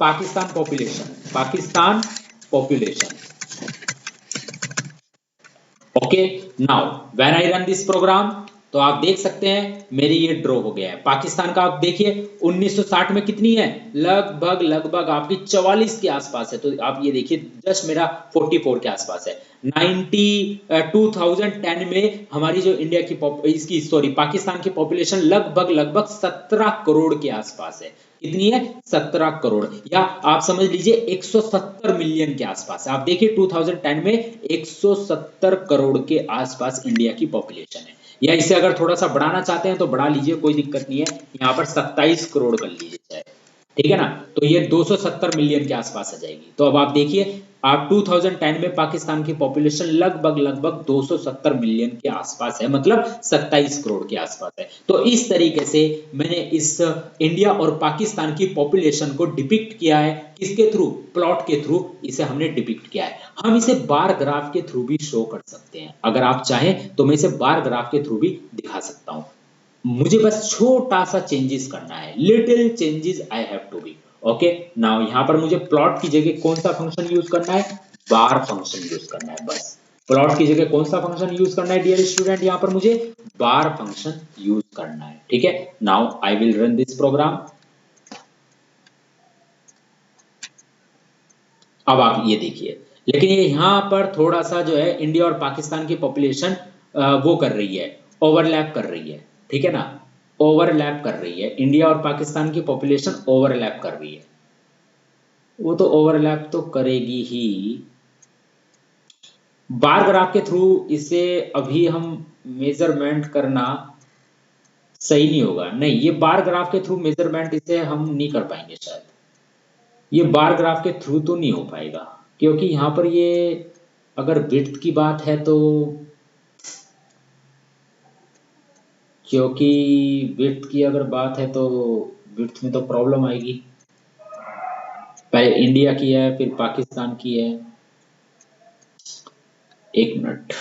Pakistan population, Pakistan population. Okay, now when I run this program तो आप देख सकते हैं मेरी ये ड्रॉ हो गया है। पाकिस्तान का आप देखिए 1960 में कितनी है? लगभग आपकी 44 के आसपास है। तो आप ये देखिए जस्ट मेरा 44 के आसपास है। 2010 में हमारी जो इंडिया की इसकी सॉरी पाकिस्तान की पॉपुलेशन लगभग 17 करोड़ के आसपास है। कितनी है? 17 करोड़, या आप समझ लीजिए 170 मिलियन के आसपास। आप देखिए 2010 में 170 करोड़ के आसपास इंडिया की पॉपुलेशन है। या इसे अगर थोड़ा सा बढ़ाना चाहते हैं तो बढ़ा लीजिए, कोई दिक्कत नहीं है, यहाँ पर 27 करोड़ कर लीजिए चाहे। ठीक है ना। तो ये 270 मिलियन के आसपास आ जाएगी। तो अब आप देखिए, आप 2010 में पाकिस्तान की पॉपुलेशन लगभग 270 मिलियन के आसपास है, मतलब 27 करोड़ के आसपास है। तो इस तरीके से मैंने इस इंडिया और पाकिस्तान की पॉपुलेशन को डिपिक्ट किया है। किसके थ्रू? प्लॉट के थ्रू इसे हमने डिपिक्ट किया है। हम इसे बार ग्राफ के थ्रू भी शो कर सकते हैं, अगर आप चाहें तो मैं इसे बार ग्राफ के थ्रू भी दिखा सकता हूं। मुझे बस छोटा सा चेंजेस करना है, little changes I have to be. Okay now यहां पर मुझे प्लॉट की जगह कौन सा फंक्शन यूज करना है? बार फंक्शन यूज करना है। बस प्लॉट की जगह कौन सा फंक्शन यूज करना है डियर स्टूडेंट? यहां पर मुझे बार फंक्शन यूज करना है। ठीक है, now I will run this program. अब आप ये देखिए, लेकिन ये यहां पर थोड़ा सा जो है इंडिया और पाकिस्तान की पॉपुलेशन वो कर रही है, ओवरलैप कर रही है। ठीक है ना, ओवरलैप कर रही है। इंडिया और पाकिस्तान की पॉपुलेशन ओवरलैप कर रही है। वो तो ओवरलैप तो करेगी ही। बार ग्राफ के थ्रू इसे अभी हम मेजरमेंट करना सही नहीं होगा। नहीं, ये बार ग्राफ के थ्रू मेजरमेंट इसे हम नहीं कर पाएंगे शायद। ये बार ग्राफ के थ्रू तो नहीं हो पाएगा, क्योंकि यहाँ पर ये अगर विड्थ की बात है तो, क्योंकि विड्थ की अगर बात है तो विड्थ में तो प्रॉब्लम आएगी। पहले इंडिया की है, फिर पाकिस्तान की है। एक मिनट,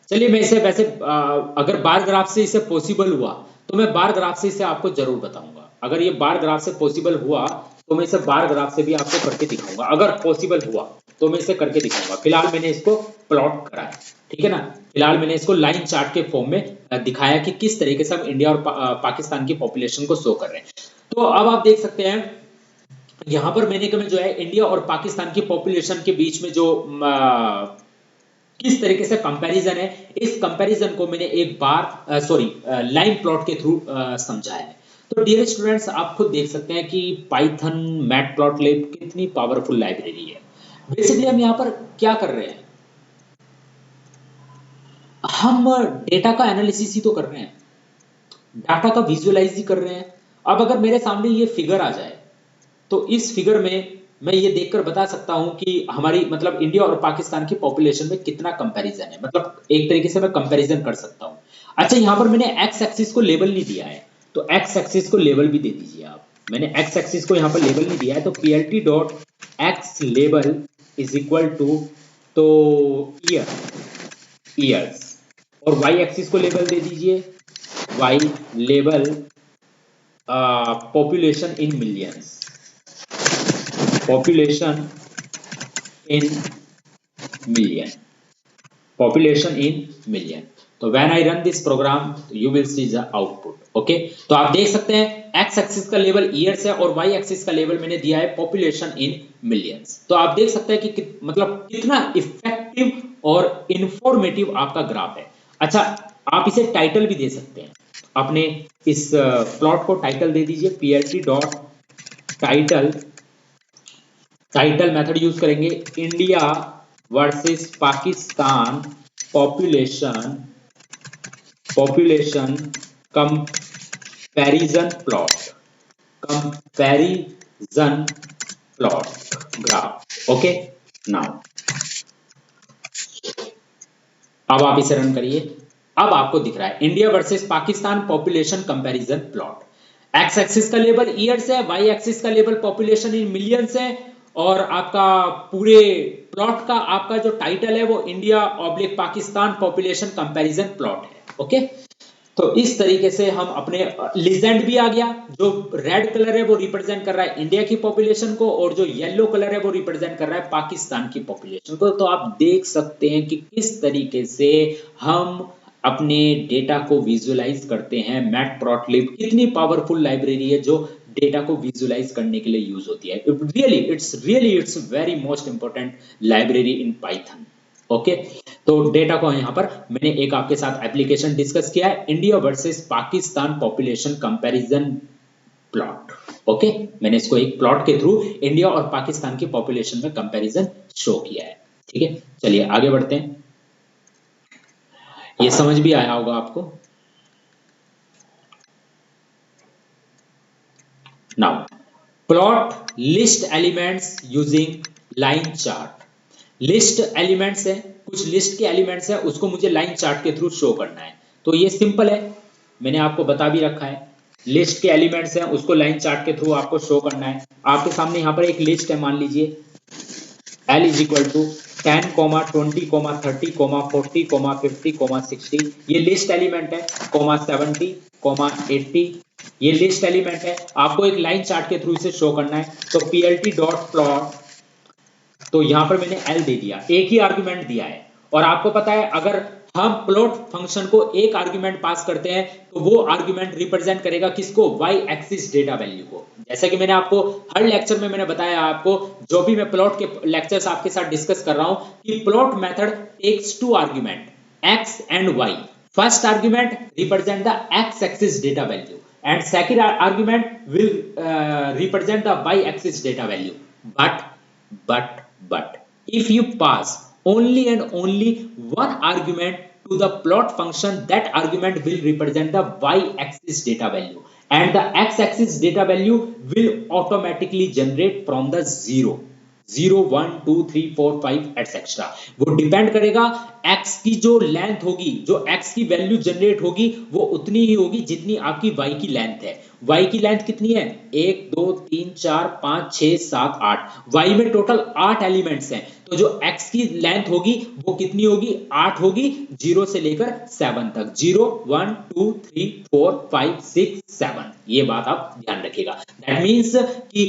चलिए मैं इसे वैसे अगर बार ग्राफ से इसे पॉसिबल हुआ तो मैं बार ग्राफ से इसे आपको जरूर बताऊंगा। अगर ये बार ग्राफ से पॉसिबल हुआ तो मैं इसे बार ग्राफ से भी आपको करके दिखाऊंगा। अगर पॉसिबल हुआ तो मैं इसे करके दिखाऊंगा। फिलहाल मैंने इसको प्लॉट करा है, ठीक है ना। फिलहाल मैंने इसको लाइन चार्ट के फॉर्म में दिखाया कि किस तरीके से हम इंडिया और पाकिस्तान की पॉपुलेशन को शो कर रहे हैं। तो अब आप देख सकते हैं यहां पर मैंने जो है इंडिया और पाकिस्तान की पॉपुलेशन के बीच में जो किस तरीके से कंपैरिजन है, इस कंपैरिजन को मैंने एक बार लाइन प्लॉट के थ्रू समझाया है। तो डियर स्टूडेंट्स, आप खुद देख सकते हैं कि पाइथन मैटप्लॉटलिब कितनी पावरफुल लाइब्रेरी है। बेसिकली हम यहाँ पर क्या कर रहे हैं? हम डेटा का एनालिसिस ही तो कर रहे हैं, डाटा का विजुअलाइज ही कर रहे हैं। अब अगर मेरे सामने ये फिगर आ जाए तो इस फिगर में मैं ये देखकर बता सकता हूं कि हमारी मतलब इंडिया और पाकिस्तान की पॉपुलेशन में कितना कंपैरिजन है। मतलब एक तरीके से मैं कंपैरिजन कर सकता हूं। अच्छा, यहां पर मैंने एक्स एक्सिस को लेबल नहीं दिया है, तो एक्स एक्सिस को लेबल भी दे दीजिए आप। मैंने एक्स एक्सिस को यहां पर लेबल नहीं दिया है, तो plt dot X label is equal to, तो ईयर्स, और वाई एक्सिस को लेबल दे दीजिए, Y label population in millions, population in million, population in million। तो when I run this program you will see the output। Okay, तो आप देख सकते हैं x एक्सिस का लेवल ईयर्स है और y एक्सिस का लेवल मैंने दिया है पॉपुलेशन इन मिलियंस। तो आप देख सकते हैं कि मतलब कितना इफेक्टिव और इंफॉर्मेटिव आपका ग्राफ है। अच्छा, आप इसे टाइटल भी दे सकते हैं। अपने इस प्लॉट को टाइटल दे दीजिए, plt dot title, title method use करेंगे, India versus Pakistan population, population comparison plot, comparison plot graph. Okay now अब आप इसे रन करिए। अब आपको दिख रहा है India versus Pakistan population comparison plot. X axis का लेबल ईयर्स है, वाई एक्सिस का लेबल पॉपुलेशन इन मिलियंस है, और आपका पूरे प्लॉट का आपका जो टाइटल है वो India oblique Pakistan population comparison plot है। ओके, तो इस तरीके से हम अपने लीजेंड भी आ गया, जो रेड कलर है वो रिप्रेजेंट कर रहा है इंडिया की पॉपुलेशन को, और जो येलो कलर है वो रिप्रेजेंट कर रहा है पाकिस्तान की पॉपुलेशन को। तो आप देख सकते हैं कि किस तरीके से हम अपने डेटा को विजुअलाइज करते हैं। मैटप्लॉटलिब कितनी पावरफुल लाइब्रेरी है जो डेटा को विजुअलाइज करने के लिए यूज होती है। It's very most important library in Python. Okay, तो डेटा को यहां पर मैंने एक आपके साथ एप्लीकेशन डिस्कस किया है, India versus Pakistan population comparison plot. Okay, मैंने इसको एक प्लॉट के थ्रू इंडिया और पाकिस्तान की पॉपुलेशन में कंपैरिजन शो किया है। ठीक है, चलिए आगे बढ़ते हैं। ये समझ भी आया होगा आपको। Now plot list elements using line chart. List elements है, कुछ लिस्ट के एलिमेंट्स है, उसको मुझे लाइन चार्ट के थ्रू शो करना है। तो ये सिंपल है, मैंने आपको बता भी रखा है। लिस्ट के एलिमेंट्स हैं, उसको लाइन चार्ट के थ्रू आपको शो करना है। आपके सामने यहाँ पर एक लिस्ट है, मान लीजिए L इज इक्वल टू 10, 20, 30, 40, 50, 60। ये लिस्ट एलिमेंट है, 70, 80। ये लिस्ट एलिमेंट है, आपको एक लाइन चार्ट के थ्रू इसे शो करना है। तो plt डॉट प्लॉट, तो यहां पर मैंने L दे दिया, एक ही आर्गुमेंट दिया है। और आपको पता है अगर हम प्लॉट फंक्शन को एक आर्गुमेंट पास करते हैं तो वो आर्गुमेंट रिप्रेजेंट करेगा किसको, y एक्सिस डेटा वैल्यू को। जैसे कि मैंने आपको हर लेक्चर में मैंने बताया, आपको जो भी मैं प्लॉट के लेक्चर्स आपके साथ डिस्कस कर रहा हूं कि plot method takes two argument x and y। First argument represent the x axis data value and second argument will represent the y axis data value. But if you pass only and only one argument to the plot function, that argument will represent the y axis data value and the x axis data value will automatically generate from the 0, 1 2 3 4 5 etcetera. वो depend करेगा x की जो length होगी, जो x की value generate होगी वो उतनी ही होगी जितनी आपकी y की लेंथ है। y की लेंथ कितनी है, 1 2 3 4 5 6 7 8। y में टोटल 8 एलिमेंट्स हैं, तो जो x की लेंथ होगी वो कितनी होगी, 8 होगी, 0 से लेकर 7 तक। 0 1 2 3 4 5 6 7, ये बात आप ध्यान रखिएगा। दैट मींस कि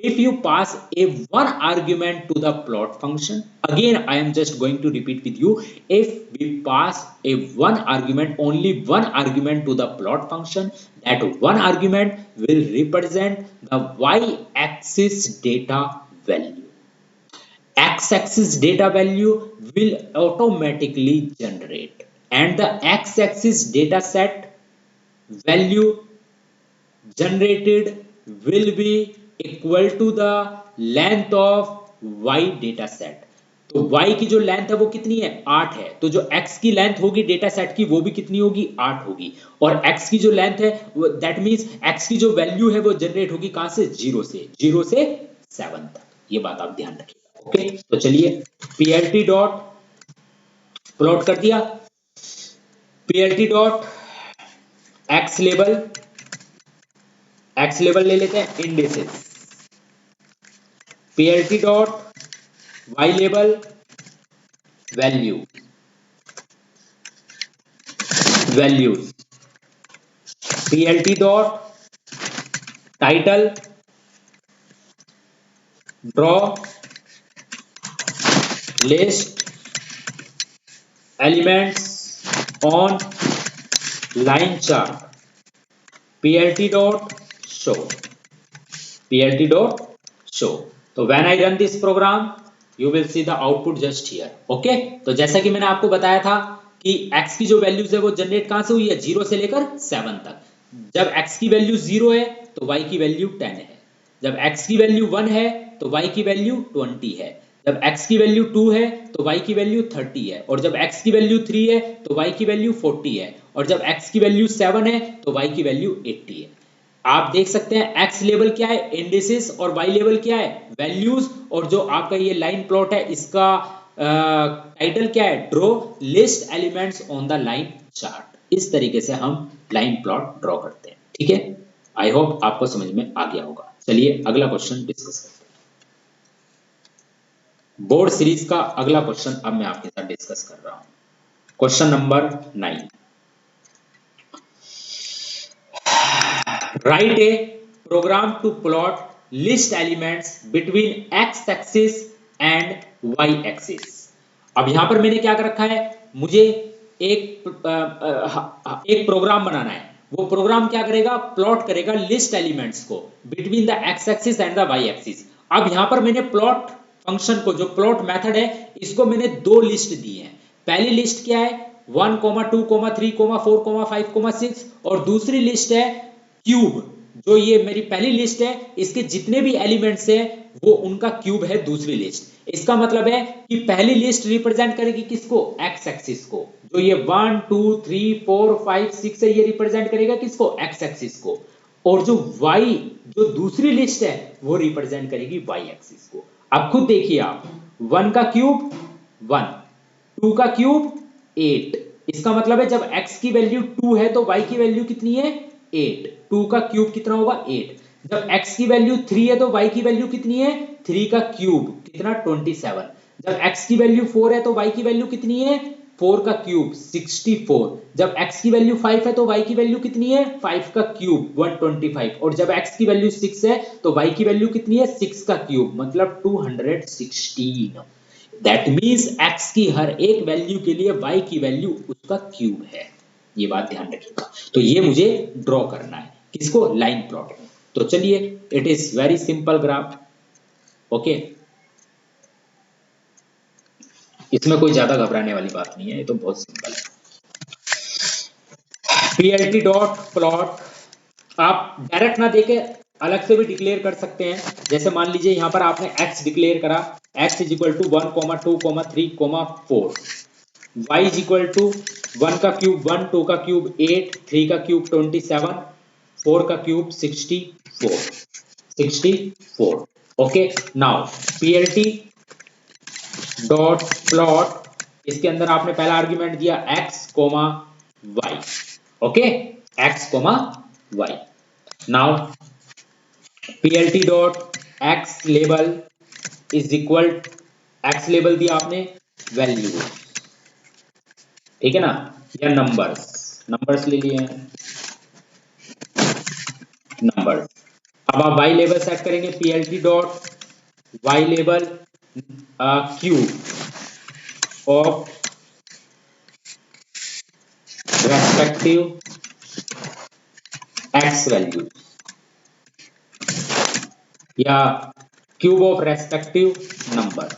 if you pass a one argument to the plot function, again I am just going to repeat with you, if we pass a one argument, only one argument to the plot function, that one argument will represent the y-axis data value. X-axis data value will automatically generate and the x-axis data set value generated will be equal to the length of y data set। तो y की जो length है वो कितनी है, 8 है। तो जो x की लेंथ होगी डेटा सेट की वो भी कितनी होगी, 8 होगी। और x की जो लेंथ है दैट मींस x की जो वैल्यू है वो जनरेट होगी कहां से, 0 से 7 तक। ये बात आप ध्यान रखिएगा। ओके, तो चलिए plt डॉट प्लॉट कर दिया, plt डॉट x लेबल ले लेते हैं, indices. plt dot y label values. plt dot title draw list elements on line chart. plt dot show. तो when I run this program you will see the output just here. Okay, तो जैसा कि मैंने आपको बताया था कि x की जो वैल्यूज है वो जनरेट कहां से हुई है, 0 से लेकर 7 तक। जब x की वैल्यू 0 है तो y की वैल्यू 10 है, जब x की वैल्यू 1 है तो y की वैल्यू 20 है, जब x की वैल्यू 2 है तो y की वैल्यू 30 है, और जब x की वैल्यू 3 है तो y की वैल्यू 40 है, और जब x की वैल्यू 7 है तो y की वैल्यू 80 है। आप देख सकते हैं x लेवल क्या है, इंडिसेस, और y लेवल क्या है, वैल्यूज। और जो आपका ये लाइन प्लॉट है इसका टाइटल क्या है, draw list elements on the line chart. इस तरीके से हम लाइन प्लॉट ड्रॉ करते हैं। ठीक है, आई होप आपको समझ में आ गया होगा। चलिए अगला क्वेश्चन डिस्कस करते हैं। बोर्ड सीरीज का अगला क्वेश्चन अब मैं आपके साथ डिस्कस कर रहा हूं, question number 9। Write a program to plot list elements between x axis and y axis। अब यहां पर मैंने क्या कर रखा है, मुझे एक प्रोग्राम बनाना है। वो प्रोग्राम क्या करेगा, प्लॉट करेगा लिस्ट एलिमेंट्स को between the x axis and the y axis. अब यहां पर मैंने प्लॉट फंक्शन को, जो प्लॉट मेथड है, इसको मैंने दो लिस्ट दी है। पहली लिस्ट क्या है, 1, 2, 3, 4, 5, 6, और दूसरी लिस्ट है क्यूब। जो ये मेरी पहली लिस्ट है इसके जितने भी एलिमेंट्स हैं वो उनका क्यूब है दूसरी लिस्ट। इसका मतलब है कि पहली लिस्ट रिप्रेजेंट करेगी किसको, एक्स एक्सिस को। जो ये 1 2 3 4 5 6 है ये रिप्रेजेंट करेगा किसको, एक्स एक्सिस को। और जो y जो दूसरी लिस्ट है वो रिप्रेजेंट करेगी y एक्सिस को। अब खुद देखिए आप, 1 का क्यूब 1, 2 का क्यूब 8, इसका मतलब है जब x की वैल्यू 2 है तो y की वैल्यू कितनी है 8, 2 का क्यूब कितना होगा 8, जब x की वैल्यू 3 है तो y की वैल्यू कितनी है 3 का क्यूब कितना 27, जब x की वैल्यू 4 है तो y की वैल्यू कितनी है 4 का क्यूब 64, जब x की वैल्यू 5 है तो y की वैल्यू कितनी है 5 का क्यूब 125, और जब x की वैल्यू 6 है तो y की वैल्यू कितनी है 6 का क्यूब मतलब 216। दैट मींस x की हर एक वैल्यू के लिए y की वैल्यू उसका क्यूब है, ये बात ध्यान रखिएगा। तो ये मुझे ड्रॉ करना है किसको, लाइन प्लॉट में। तो चलिए, it is very simple graph. Okay, इसमें कोई ज्यादा घबराने वाली बात नहीं है, ये तो बहुत सिंपल है। पीएलटी डॉट प्लॉट आप डायरेक्ट ना देके अलग से भी डिक्लेयर कर सकते हैं। जैसे मान लीजिए यहाँ पर आपने x डिक्लेयर करा, x is equal to 1, 2, 3, 4, y is equal to 1 का क्यूब 1, 2 का क्यूब 8, 3 का क्यूब 27, 4 का cube 64। Okay, now PLT dot plot, इसके अंदर आपने पहला आर्ग्यूमेंट दिया x, y। Okay, x, y। Now PLT dot x label is equal, x label दिया आपने वैल्यू, ठीक है ना, या नंबर्स ले लिए हैं, नंबर्स। अब आप y लेबल सेट करेंगे, PLT dot y label cube of respective x value या cube of respective number.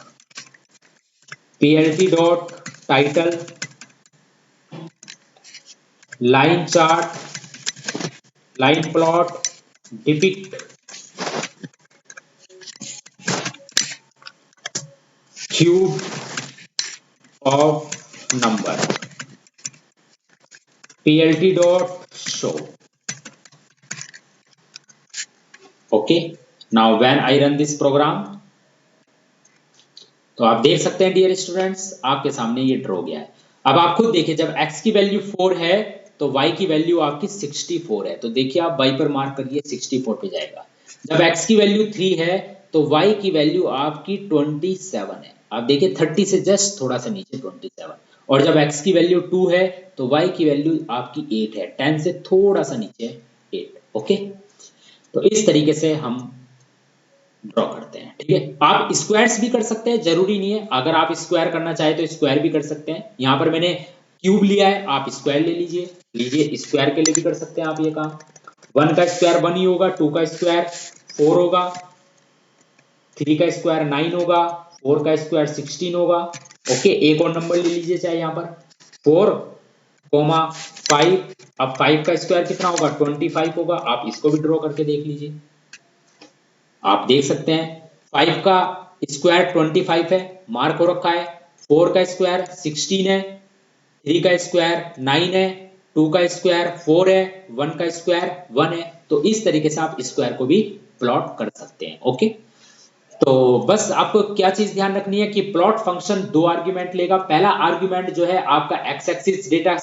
PLT dot title line chart, line plot depict cube of number, PLT dot show. Okay, now when I run this program, तो आप देख सकते हैं dear students, आपके सामने ये draw गया है। अब आप खुद देखिए, जब x की वैल्यू 4 है तो y की वैल्यू आपकी 64 है, तो देखिए आप y पर मार्क करिए 64 पे जाएगा। जब x की वैल्यू 3 है तो y की वैल्यू आपकी 27 है, आप देखिए 30 से जस्ट थोड़ा सा नीचे 27, और जब x की वैल्यू 2 है तो y की वैल्यू आपकी 8 है, 10 से थोड़ा सा नीचे 8। ओके, तो इस तरीके से हम ड्रॉ करते हैं, ठीक है। आप स्क्वायर्स भी कर सकते हैं, जरूरी नहीं है, अगर आप स्क्वायर करना चाहे तो स्क्वायर भी कर सकते हैं। यहाँ पर मैंने क्यूब लिया है, आप स्क्वायर ले लीजिए स्क्वायर के लिए भी कर सकते हैं आप ये काम। 1 का स्क्वायर 1 ही होगा, 2 का स्क्वायर 4 होगा, 3 का स्क्वायर 9 होगा, 4 का स्क्वायर 16 होगा। ओके, एक और नंबर ले लीजिए चाहे यहाँ पर 4, 5। अब 5 का स्क्वायर कितना होगा 25 होगा, आप इसको भी ड्रॉ करके देख लीजिए। आप देख सकते हैं 5 का स्क्वायर 25 है, मार्क हो रखा है, 4 का स्क्वायर 16 है, 3 का स्क्वायर 9 है, 2 का स्क्वायर 4 है, 1 का स्क्वायर 1 है। तो इस तरीके से आप स्क्वायर को भी प्लॉट कर सकते हैं। ओके, तो बस आपको क्या चीज ध्यान रखनी है कि प्लॉट फंक्शन दो आर्ग्यूमेंट लेगा। पहला आर्ग्यूमेंट जो है आपका एक्स एक्सिस डेटा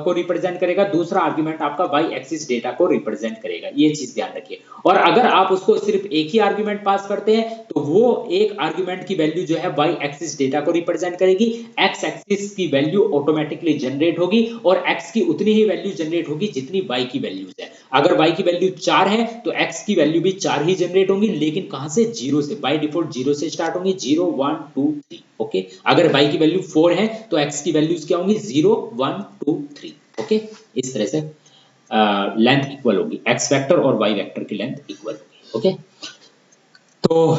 को रिप्रेजेंट करेगा, दूसरा आर्ग्यूमेंट आपका वाई एक्सिस डेटा को रिप्रेजेंट करेगा, ये चीज ध्यान रखिए। और अगर आप उसको सिर्फ एक ही आर्ग्यूमेंट पास करते हैं तो वो एक आर्ग्यूमेंट की वैल्यू जो है वाई एक्सिस डेटा को रिप्रेजेंट करेगी, एक्स एक्सिस की वैल्यू ऑटोमेटिकली जनरेट होगी और एक्स की उतनी ही वैल्यू जनरेट होगी जितनी वाई की वैल्यूज है। अगर y की वैल्यू 4 है तो x की वैल्यू भी 4 ही जनरेट होंगी, लेकिन कहां से, 0 से, बाय डिफॉल्ट 0 से स्टार्ट होंगी, 0 1 2 3। ओके, अगर y की वैल्यू 4 है तो x की वैल्यूज क्या होंगी 0 1 2 3। ओके, इस तरह से लेंथ इक्वल होगी, x वेक्टर और y वेक्टर की लेंथ इक्वल होगी। ओके, तो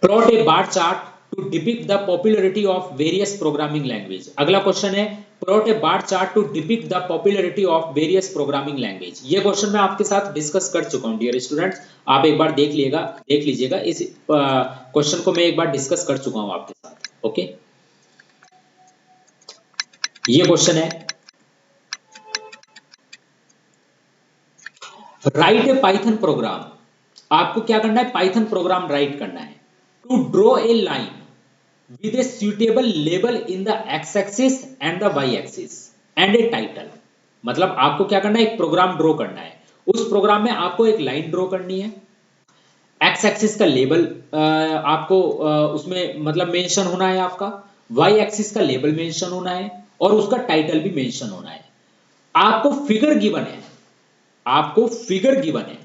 plot a bar chart to depict the popularity of various programming language। अगला क्वेश्चन है plot a bar chart to depict the popularity of various programming language। ये question मैं आपके साथ discuss कर चुका हूं डियर स्टूडेंट्स, आप एक बार देख लीजिएगा इस क्वेश्चन को मैं एक बार डिस्कस कर चुका हूं आपके साथ। ओके, ये क्वेश्चन है राइट ए पाइथन प्रोग्राम। आपको क्या करना है, पाइथन प्रोग्राम राइट करना है to draw a line with a suitable label in the x-axis and the y-axis and a title। मतलब आपको क्या करना है, एक प्रोग्राम ड्रॉ करना है, उस प्रोग्राम में आपको एक लाइन ड्रॉ करनी है, x-axis का लेबल आपको उसमें मतलब मेंशन होना है, आपका y-axis का लेबल मेंशन होना है और उसका टाइटल भी मेंशन होना है। आपको फिगर गिवन है, आपको फिगर गिवन है,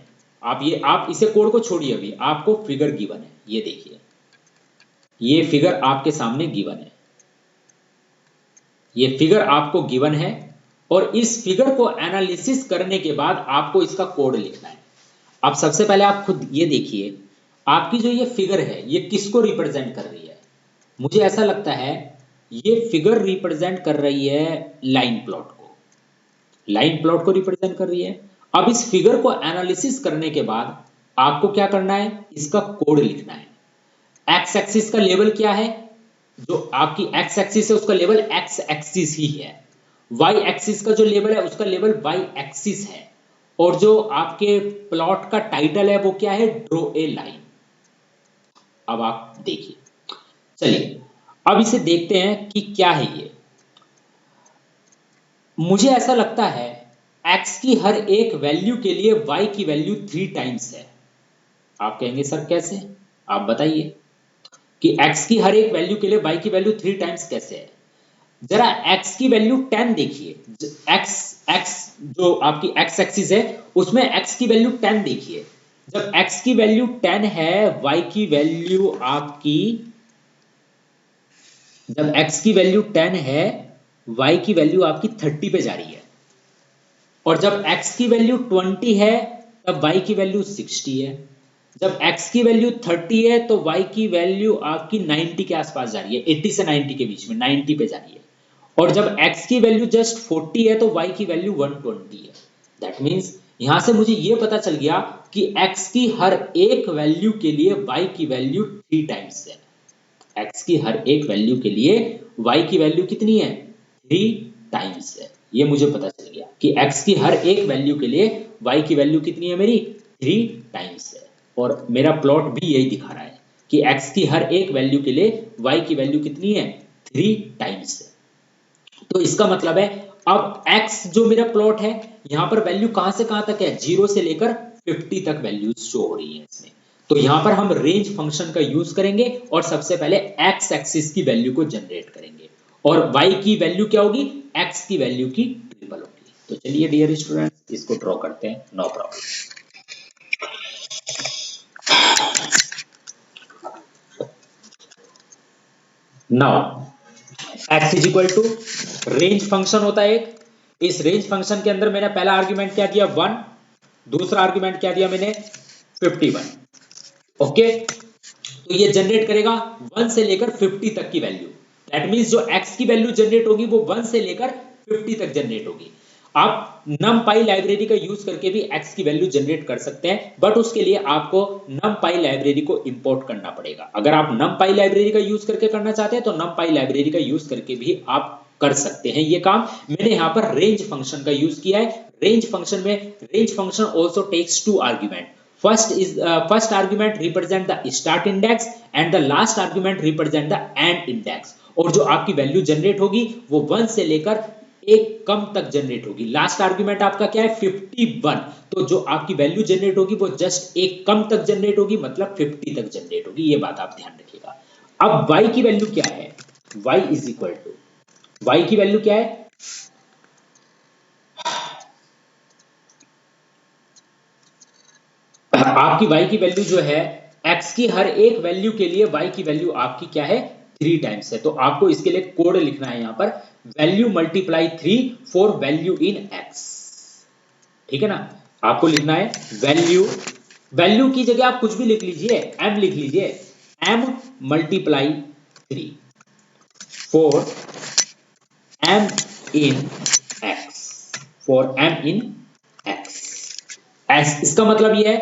आप इसे कोड को छोड़िए, अभी आपको फिगर गिवन है, ये देखिए ये फिगर आपके सामने गिवन है, ये फिगर आपको गिवन है और इस फिगर को एनालिसिस करने के बाद आपको इसका कोड लिखना है। अब सबसे पहले आप खुद ये देखिए आपकी जो ये फिगर है ये किसको रिप्रेजेंट कर रही है। मुझे ऐसा लगता है ये फिगर रिप्रेजेंट कर रही है लाइन प्लॉट को, लाइन प्लॉट को रिप्रेजेंट कर रही है। अब इस फिगर को एनालिसिस करने के बाद आपको क्या करना है, इसका कोड लिखना है। एक्स एक्सिस का लेवल क्या है, जो आपकी एक्स एक्सिस है उसका लेवल एक्स एक्सिस ही है, वाई एक्सिस का जो लेवल है उसका लेवल वाई एक्सिस है, और जो आपके प्लॉट का टाइटल है वो क्या है, ड्रॉ ए लाइन। अब आप देखिए, चलिए अब इसे देखते हैं कि क्या है ये। मुझे ऐसा लगता है x की हर एक वैल्यू के लिए y की वैल्यू 3 टाइम्स है। आप कहेंगे सर कैसे, आप बताइए कि x की हर एक वैल्यू के लिए y की वैल्यू 3 टाइम्स कैसे है। जरा x की वैल्यू 10 देखिए, x जो आपकी x एक्सिस है उसमें x की वैल्यू 10 देखिए। जब x की वैल्यू 10 है, y की वैल्यू आपकी, जब x की वैल्यू 10 है y की वैल्यू आपकी 30 पे जा रही है, और जब x की वैल्यू 20 है तब y की वैल्यू 60 है, जब x की वैल्यू 30 है तो y की वैल्यू आपकी 90 के आसपास जा रही है, 80 से 90 के बीच में 90 पे जा रही है, और जब x की वैल्यू जस्ट 40 है तो y की वैल्यू 120 है। दैट मींस यहां से मुझे ये पता चल गया कि x की हर एक वैल्यू के लिए y की वैल्यू 3 टाइम्स है। x की हर एक वैल्यू के लिए y की वैल्यू कितनी है, 3 टाइम्स है। ये मुझे पता चल गया कि x की हर एक वैल्यू के लिए y की वैल्यू कितनी है मेरी, 3 टाइम्स है। और मेरा प्लॉट भी यही दिखा रहा है कि x की हर एक वैल्यू के लिए y की वैल्यू कितनी है, 3 टाइम्स है। तो इसका मतलब है अब x जो मेरा प्लॉट है यहां पर वैल्यू कहां से कहां तक है, 0 से लेकर 50 तक वैल्यूज शो हो रही है इसमें। तो यहां पर हम रेंज फंक्शन का यूज करेंगे और सबसे पहले x एक्सिस की वैल्यू को जनरेट करेंगे और y की वैल्यू क्या होगी, x की वैल्यू की ट्रिपल होगी। तो चलिए डियर स्टूडेंट्स इसको ड्रॉ करते हैं, no problem. Now x is equal to range function होता है एक, इस रेंज फंक्शन के अंदर मैंने पहला आर्गुमेंट क्या दिया 1, दूसरा आर्गुमेंट क्या दिया मैंने 51। ओके, तो ये जनरेट करेगा 1 से लेकर 50 तक की वैल्यू। दैट मींस जो x की वैल्यू जनरेट होगी वो 1 से लेकर 50 तक जनरेट होगी। आप numpy लाइब्रेरी का यूज करके भी x की वैल्यू जनरेट कर सकते हैं, बट उसके लिए आपको numpy लाइब्रेरी को इंपोर्ट करना पड़ेगा। अगर आप numpy लाइब्रेरी का यूज करके करना चाहते हैं तो numpy लाइब्रेरी का यूज करके भी आप कर सकते हैं ये काम। मैंने यहां पर रेंज फंक्शन का यूज किया है। रेंज फंक्शन में range function also takes 2 argument. first argument represent the start index and the last argument represent the end index। और जो आपकी वैल्यू जनरेट होगी वो 1 से लेकर एक कम तक जनरेट होगी। लास्ट आर्गुमेंट आपका क्या है 51, तो जो आपकी वैल्यू जनरेट होगी वो जस्ट एक कम तक जनरेट होगी, मतलब 50 तक जनरेट होगी। ये बात आप ध्यान रखिएगा। अब y की वैल्यू क्या है, y is equal to, y की वैल्यू क्या है, आपकी y की वैल्यू जो है x की हर एक वैल्यू के लिए y की वैल्यू आपकी क्या है 3 टाइम्स है। तो आपको इसके लिए कोड लिखना है यहां पर value multiply 3 for value in x। ठीक है ना, आपको लिखना है वैल्यू की जगह आप कुछ भी लिख लीजिए, m लिख लीजिए, m multiply 3 for m in x, for m in x। इसका मतलब ये है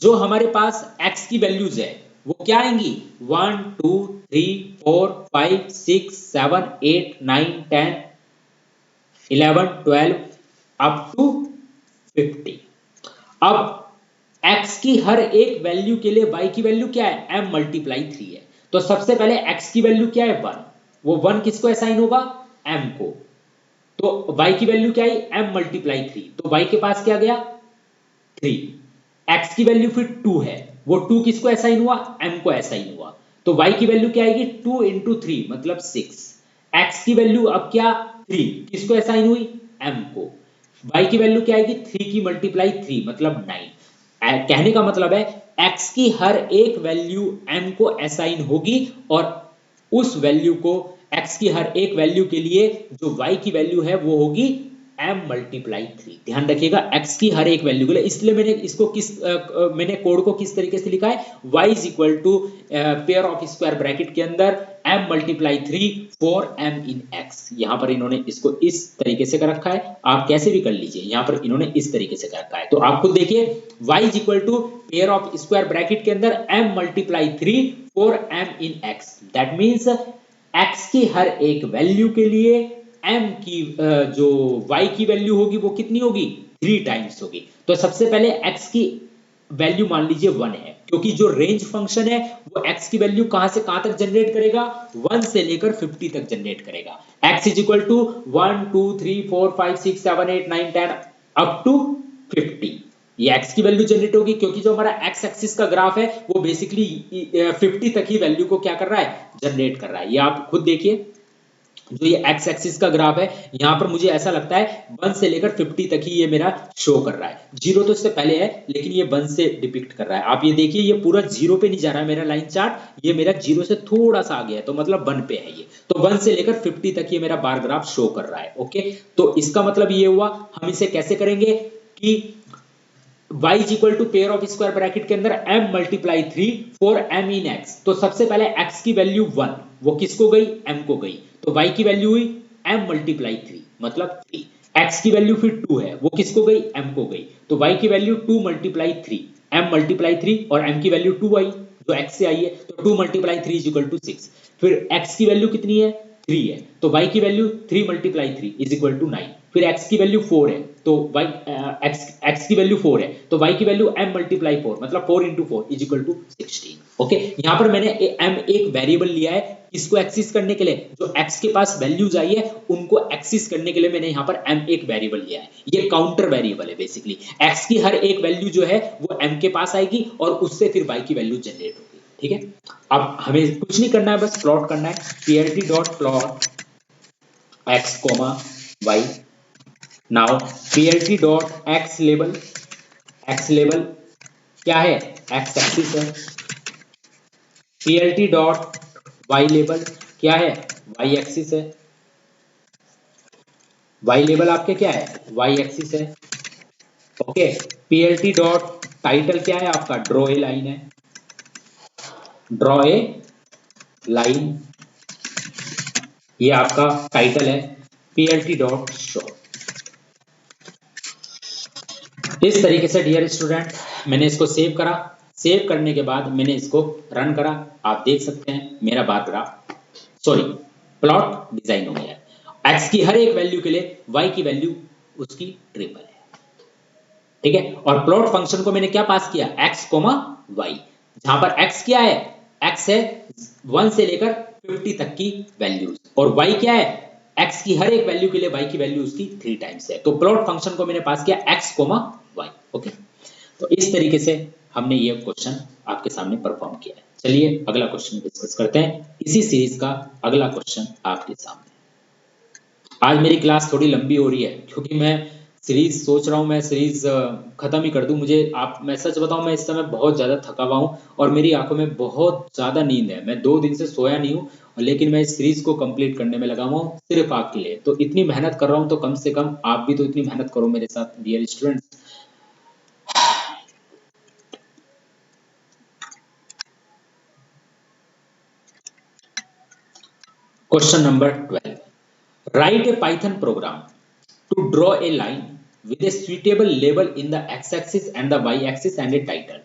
जो हमारे पास x की वैल्यूज है वो क्या आएंगी 1 2 3 4 5 6 7 8 9 10 11 12 अप टू 50। अब x की हर एक वैल्यू के लिए y की वैल्यू क्या है m मल्टीप्लाई 3 है। तो सबसे पहले x की वैल्यू क्या है 1, वो 1 किसको असाइन होगा m को। तो y की वैल्यू क्या है m मल्टीप्लाई 3, तो y के पास क्या गया 3। x की वैल्यू फिर 2 है, वो 2 किसको असाइन हुआ m को असाइन हुआ। तो y की वैल्यू क्या आएगी 2 इंटू 3 मतलब 6। x की वैल्यू अब क्या 3 किसको असाइन हुई m को। y की वैल्यू क्या आएगी 3 की मल्टीप्लाई 3 मतलब 9। कहने का मतलब है x की हर एक वैल्यू m को असाइन होगी और उस वैल्यू को x की हर एक वैल्यू के लिए जो y की वैल्यू है वो होगी m मल्टीप्लाई 3। ध्यान रखिएगा x की हर एक वैल्यू के लिए, इसलिए मैंने इसको मैंने कोड को किस तरीके से लिखा है y is equal to pair of square bracket के अंदर m multiply 3 for m in x। यहां पर इन्होंने इसको इस तरीके से कर रखा है, आप कैसे भी कर लीजिए, यहां पर इन्होंने इस तरीके से कर रखा है। तो आप खुद देखिए y is equal to pair of square bracket के अंदर m multiply 3 for m in x। That means x की हर एक वैल्यू के लिए m की जो y की वैल्यू होगी वो कितनी होगी 3 टाइम्स होगी। तो सबसे पहले x की वैल्यू मान लीजिए 1 है, क्योंकि जो रेंज फंक्शन है वो x की वैल्यू कहां से कहां तक जनरेट करेगा 1 से लेकर 50 तक जनरेट करेगा। x is equal to 1 2 3 4 5 6 7 8 9 10 up to 50। ये x की वैल्यू जनरेट होगी क्योंकि जो हमारा x एक्सिस का ग्राफ है वो बेसिकली 50 तक ही वैल्यू को क्या कर रहा है जनरेट कर रहा है। ये आप खुद देखिए जो ये x एक्सिस का ग्राफ है यहां पर मुझे ऐसा लगता है 1 से लेकर 50 तक ही ये मेरा शो कर रहा है। 0 तो इससे पहले है लेकिन ये 1 से डिपिक्ट कर रहा है। आप ये देखिए ये पूरा 0 पे नहीं जा रहा है मेरा लाइन चार्ट, ये मेरा 0 से थोड़ा सा आगे है तो मतलब 1 पे है ये। तो 1 से लेकर 50 तक ये मेरा बार ग्राफ शो कर रहा है। ओके, तो इसका मतलब ये हुआ हम इसे कैसे करेंगे कि y is equal to pair of square bracket के अंदर m multiply 3 for m in x। तो सबसे पहले x की वैल्यू 1 वो किसको गई m को गई, तो y की वैल्यू हुई m मल्टीप्लाई 3 मतलब 3। x की वैल्यू फिर 2 है वो किसको गई m को गई, तो y की वैल्यू 2 मल्टीप्लाई 3 m मल्टीप्लाई 3 और m की वैल्यू 2 आई जो x से आई है, तो 2 मल्टीप्लाई 3 इज इक्वल टू 6। फिर x की वैल्यू कितनी है 3 है, तो y की value 3 multiply 3 is equal to 9। फिर x की वैल्यू 4 है तो y x की वैल्यू 4 है तो y की वैल्यू m मल्टीप्लाई 4 मतलब 4 into 4 is equal to 16। Okay, यहां पर मैंने m एक वेरिएबल लिया है इसको एक्सिस करने के लिए, जो x के पास वैल्यूज आई है उनको एक्सिस करने के लिए मैंने यहां पर m एक वेरिएबल लिया है। ये काउंटर वेरिएबल है, बेसिकली x की हर एक वैल्यू जो है वो m के पास आएगी और उससे फिर y की वैल्यू जनरेट होगी। ठीक है, अब हमें कुछ नहीं करना है बस प्लॉट करना है plt dot plot x comma y। Now plt dot x label क्या है x एक्सिस है, plt डॉट y लेबल क्या है y एक्सिस है, y लेबल आपके क्या है y एक्सिस है। ओके, plt डॉट टाइटल क्या है आपका ड्रॉ ए लाइन है, ड्रॉ ए लाइन ये आपका टाइटल है। plt dot show. इस तरीके से डियर स्टूडेंट मैंने इसको सेव करा, सेव करने के बाद मैंने इसको रन करा, आप देख सकते हैं मेरा bar graph sorry plot design हो गया है। x की हर एक वैल्यू के लिए y की वैल्यू उसकी ट्रिपल है। ठीक है, और प्लॉट फंक्शन को मैंने क्या पास किया x कोमा y, जहां पर x क्या है x है 1 से लेकर 50 तक की वैल्यूज और y क्या है x की हर एक वैल्यू के लिए y की वैल्यू उसकी 3 टाइम्स है। तो प्लॉट फंक्शन को मैंने पास किया x कोमा y। ओके, तो इस तरीके से हमने ये क्वेश्चन आपके सामने परफॉर्म किया है। चलिए अगला क्वेश्चन डिस्कस करते हैं, इसी सीरीज का अगला क्वेश्चन आपके सामने। आज मेरी क्लास थोड़ी लंबी हो रही है क्योंकि मैं सीरीज सोच रहा हूँ मैं सीरीज खत्म ही कर दूं। मैं सच बताऊं मैं इस समय बहुत ज्यादा थका हुआ हूँ और मेरी आंखों में बहुत ज्यादा नींद है। मैं 2 दिन से सोया नहीं हूँ लेकिन मैं इस सीरीज को कंप्लीट करने में लगा हुआ हूँ सिर्फ आपके लिए। तो इतनी मेहनत कर रहा हूँ तो कम से कम आप भी तो इतनी मेहनत करो मेरे साथ dear students. Question number 12, write a python program to draw a line with a suitable label in the x-axis and the y-axis and a title.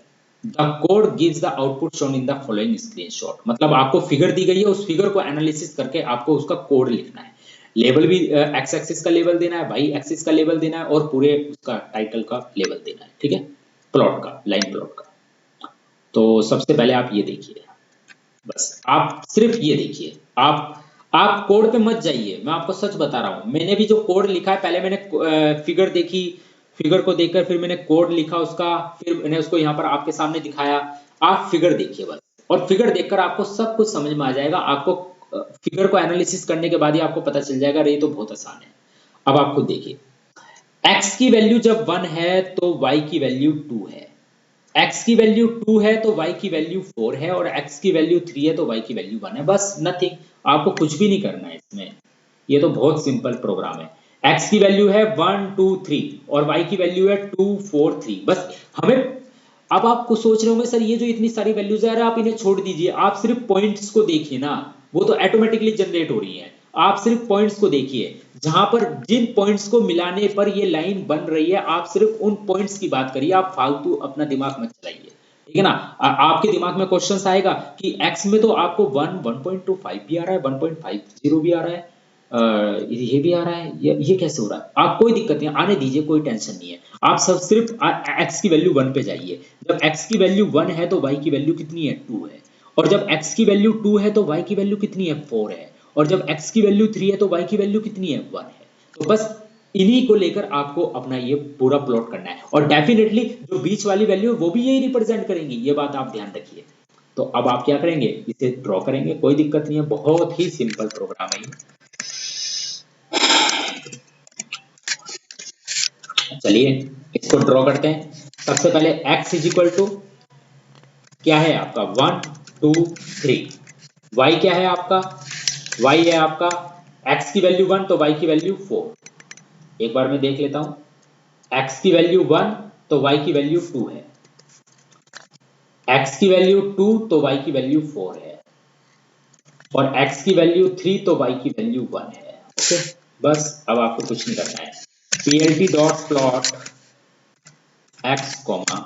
The code gives the output shown in the following screenshot. मतलब आपको figure दी गई है, उस figure को analysis करके आपको उसका code लिखना है। लेबल भी एक्स एक्सिस का लेबल देना है, वाई एक्सिस का लेबल देना है और पूरे उसका टाइटल का लेबल देना है। ठीक है, प्लॉट का, लाइन प्लॉट का। तो सबसे पहले आप ये देखिए, बस आप सिर्फ ये देखिए, आप कोड पे मत जाइए, मैं आपको सच बता रहा हूं। मैंने भी जो कोड लिखा है, पहले मैंने फिगर देखी, फिगर को देखकर फिर मैंने कोड लिखा उसका, फिर मैंने उसको यहाँ पर आपके सामने दिखाया। आप फिगर देखिए बस, और फिगर देखकर आपको सब कुछ समझ में आ जाएगा। आपको फिगर को एनालिसिस करने के बाद ही आपको पता चल जाएगा, ये तो बहुत आसान है। अब आप खुद देखिए, x की वैल्यू जब 1 है तो y की वैल्यू 2 है, x की वैल्यू 2 है तो y की वैल्यू 4 है, और x की वैल्यू 3 है तो y की वैल्यू 1 है। बस नथिंग, आपको कुछ भी नहीं करना है इसमें, ये तो बहुत सिंपल प्रोग्राम है। x की वैल्यू है 1 2 3 और y की वैल्यू है 2 4 3। बस हमें, अब आपको सोच रहे होंगे सर ये जो इतनी सारी वैल्यूज है, आप इन्हें छोड़ दीजिए, आप सिर्फ पॉइंट्स को देखिए ना, वो तो ऑटोमेटिकली जनरेट हो रही है। आप सिर्फ पॉइंट्स को देखिए, जहां पर जिन पॉइंट्स को मिलाने पर ये लाइन बन रही है, आप सिर्फ उन पॉइंट्स की बात करिए, आप फालतू अपना दिमाग मत चलाइए। ठीक है ना। आपके दिमाग में क्वेश्चन आएगा कि x में तो आपको 1 1.25 भी आ रहा है, 1.50 भी आ रहा है, ये भी आ रहा है, ये कैसे हो रहा है। आप कोई दिक्कत नहीं, आने दीजिए, कोई टेंशन नहीं है। आप सब सिर्फ x की वैल्यू 1 पे जाइए। जब x की वैल्यू 1 है तो y की वैल्यू कितनी है, 2 है। और जब x की वैल्यू 2 है तो y की वैल्यू कितनी है, 4 है। और जब x की वैल्यू 3 है तो y की वैल्यू कितनी है, 1 है। तो बस इन्हीं को लेकर आपको अपना ये पूरा प्लॉट करना है, और डेफिनेटली जो बीच वाली वैल्यू है वो भी यही रिप्रेजेंट करेंगी, ये बात आप ध्यान रखिए। तो अब आप क्या करेंगे, इसे ड्रॉ करेंगे, कोई दिक्कत नहीं है, बहुत ही सिंपल प्रोग्राम है ये। चलिए इसको ड्रॉ करते हैं। सबसे पहले x इज इक्वल टू क्या है आपका, 1 2 3। y क्या है आपका, y है आपका, x की वैल्यू 1 तो y की वैल्यू 4। एक बार मैं देख लेता हूं, x की वैल्यू 1 तो y की वैल्यू 2 है, x की वैल्यू 2 तो y की वैल्यू 4 है, और x की वैल्यू 3 तो y की वैल्यू 1 है। ओके, बस अब आपको कुछ नहीं करना है, plt dot plot x comma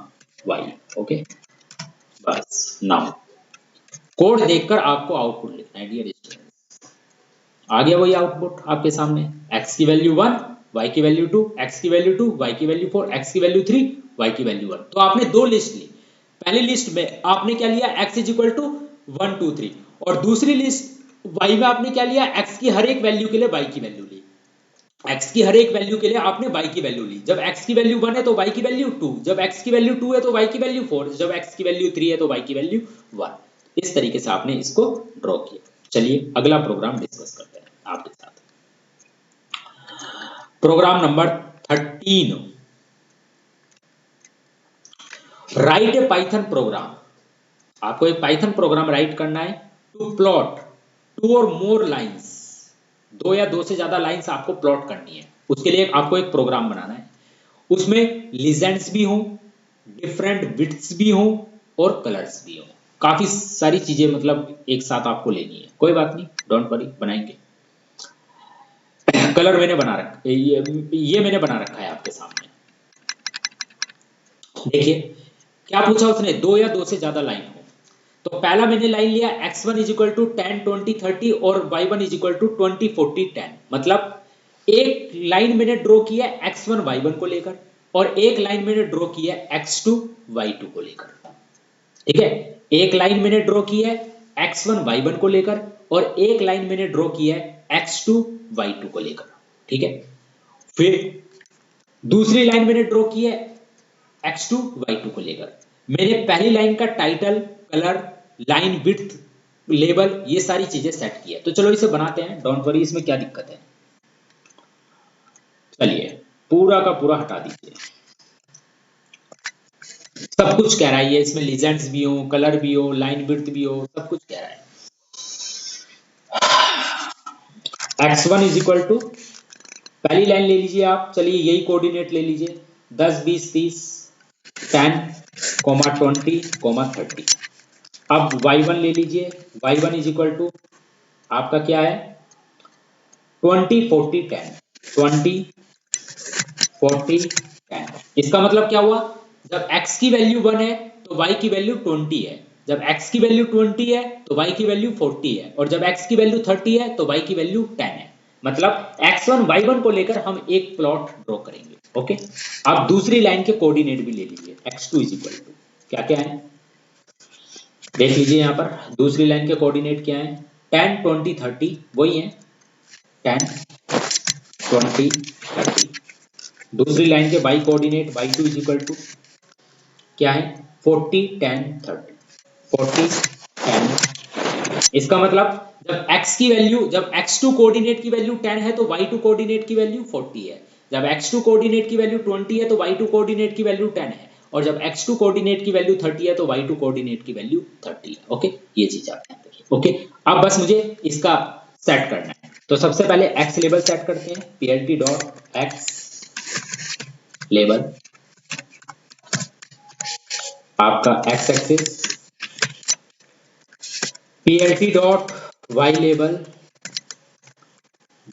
y। Okay, बस नाउ कोड देखकर आपको आउटपुट लिखना है डियर स्टूडेंट। आ गया वही आउटपुट आपके सामने, x की वैल्यू 1 y की वैल्यू 2, x की वैल्यू 2 y की वैल्यू 4, x की वैल्यू 3 y की वैल्यू 1। तो आपने दो लिस्ट ली, पहली लिस्ट में आपने क्या लिया, x इज इक्वल टू 1 2 3, और दूसरी लिस्ट y में आपने क्या लिया, x की हर एक वैल्यू के लिए y की वैल्यू ली। x की हर एक वैल्यू के लिए आपने y की वैल्यू ली। जब x की वैल्यू 1 है तो y की वैल्यू 2, जब x की वैल्यू 2 है तो y की वैल्यू 4, जब x की वैल्यू 3 है तो y की वैल्यू 1। इस तरीके से आपने इसको ड्रॉ किया। चलिए अगला प्रोग्राम डिस्कस करते हैं आपके साथ। Programme number 13, right a python programme. आपको एक पाइथन प्रोग्राम राइट करना है टू प्लॉट 2 और मोर लाइंस, 2 या 2 से ज्यादा लाइंस आपको प्लॉट करनी है। उसके लिए आपको एक प्रोग्राम बनाना है, उसमें लीजेंड्स भी हों, डिफरेंट विड्थ्स भी हों और कलर्स भी हों। काफी सारी चीजें मतलब एक साथ आपको लेनी है, कोई बात नहीं, डोंट वरी, बनाएंगे। कलर मैंने बना रखा, ये मैंने बना रखा है आपके सामने। देखिए क्या पूछा उसने, 2 या 2 से ज्यादा लाइन हो। तो पहला मैंने लाइन लिया x1 इज इक्वल टू 10 20 30 और y1 इज इक्वल टू 20 40 10। मतलब एक लाइन मैंने ड्रॉ किया x1 y1 को लेकर, और एक लाइन मैंने ड्रॉ किया x2 y2 को लेकर। ठीक है, एक लाइन मैंने ड्रॉ की है x1 y1 को लेकर, और एक लाइन मैंने ड्रॉ की है x2 y2 को लेकर। ठीक है, फिर दूसरी लाइन मैंने ड्रॉ की है x2 y2 को लेकर। मैंने पहली लाइन का title, colour, line width, label, ये सारी चीजें सेट की है। तो चलो इसे बनाते हैं, डोंट वरी, इसमें क्या दिक्कत है। चलिए पूरा का पूरा हटा दीजिए, सब कुछ कह रहा है ये, इसमें लीजेंड्स भी हो, कलर भी हो, लाइन विड्थ भी हो, सब कुछ कह रहा है। x1 इज इक्वल टू, पहली लाइन ले लीजिए आप, चलिए यही कोऑर्डिनेट ले लीजिए, 10 20 30 10 20 30। अब y1 ले लीजिए, y1 इज इक्वल टू आपका क्या है 20 40 10, 20 40 10। इसका मतलब क्या हुआ, जब x की वैल्यू 1 है तो y की वैल्यू 20 है, जब x की वैल्यू 20 है तो y की वैल्यू 40 है, और जब x की वैल्यू 30 है तो y की वैल्यू 10 है। मतलब x1 y1 को लेकर हम एक प्लॉट ड्रॉ करेंगे। ओके, अब दूसरी लाइन के कोऑर्डिनेट भी ले लीजिए, x2 इज इक्वल टू क्या क्या है, देख लीजिए यहाँ पर दूसरी लाइन के कोऑर्डिनेट क्या है, 10 20 30 वही है, 10 20 30। दूसरी लाइन के y coordinate y2 is equal to क्या है 40 10 30, 40 10। इसका मतलब जब x की वैल्यू, जब x2 कोऑर्डिनेट की वैल्यू 10 है तो y2 कोऑर्डिनेट की वैल्यू 40 है, जब x2 कोऑर्डिनेट की वैल्यू 20 है तो y2 कोऑर्डिनेट की वैल्यू 10 है, और जब x2 कोऑर्डिनेट की वैल्यू 30 है तो y2 कोऑर्डिनेट की वैल्यू 30 है। ओके, ये चीज आप ध्यान रखिए। ओके, अब बस मुझे इसका सेट करना है, तो सबसे पहले x लेवल सेट करते हैं, plt डॉट x लेवल, आपका x axis, plt dot y लेवल,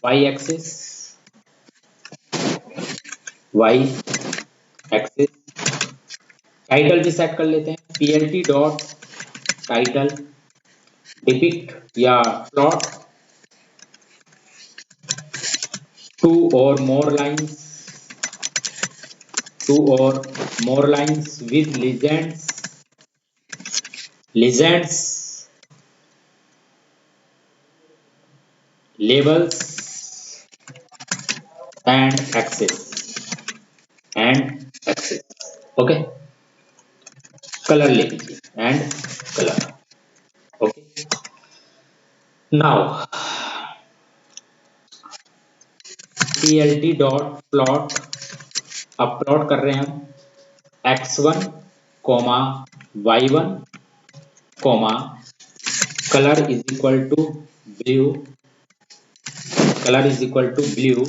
y axis, y axis, title भी सेट कर लेते हैं, plt डॉट टाइटल डिपिक्ट या plot two or more lines, two or more lines with legends, legends labels and axis, and axis. Okay, colour ले लीजिए and colour. Okay, now plt dot plot, अब plot कर रहे हैं हम x1 comma y1 comma colour is equal to blue, colour is equal to blue,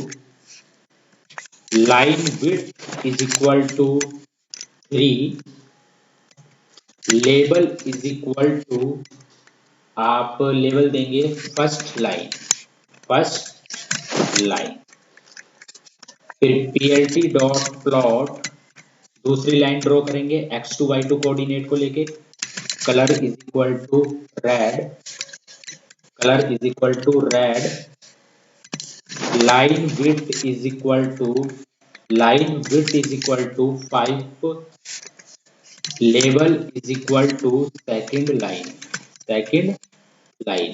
line width is equal to 3, label is equal to, आप label देंगे first line, first line, फिर plt dot plot दूसरी line draw करेंगे x2 y2 coordinate को लेके, colour is equal to red, colour is equal to red, line width is equal to, line width is equal to 5, label is equal to second line, second line.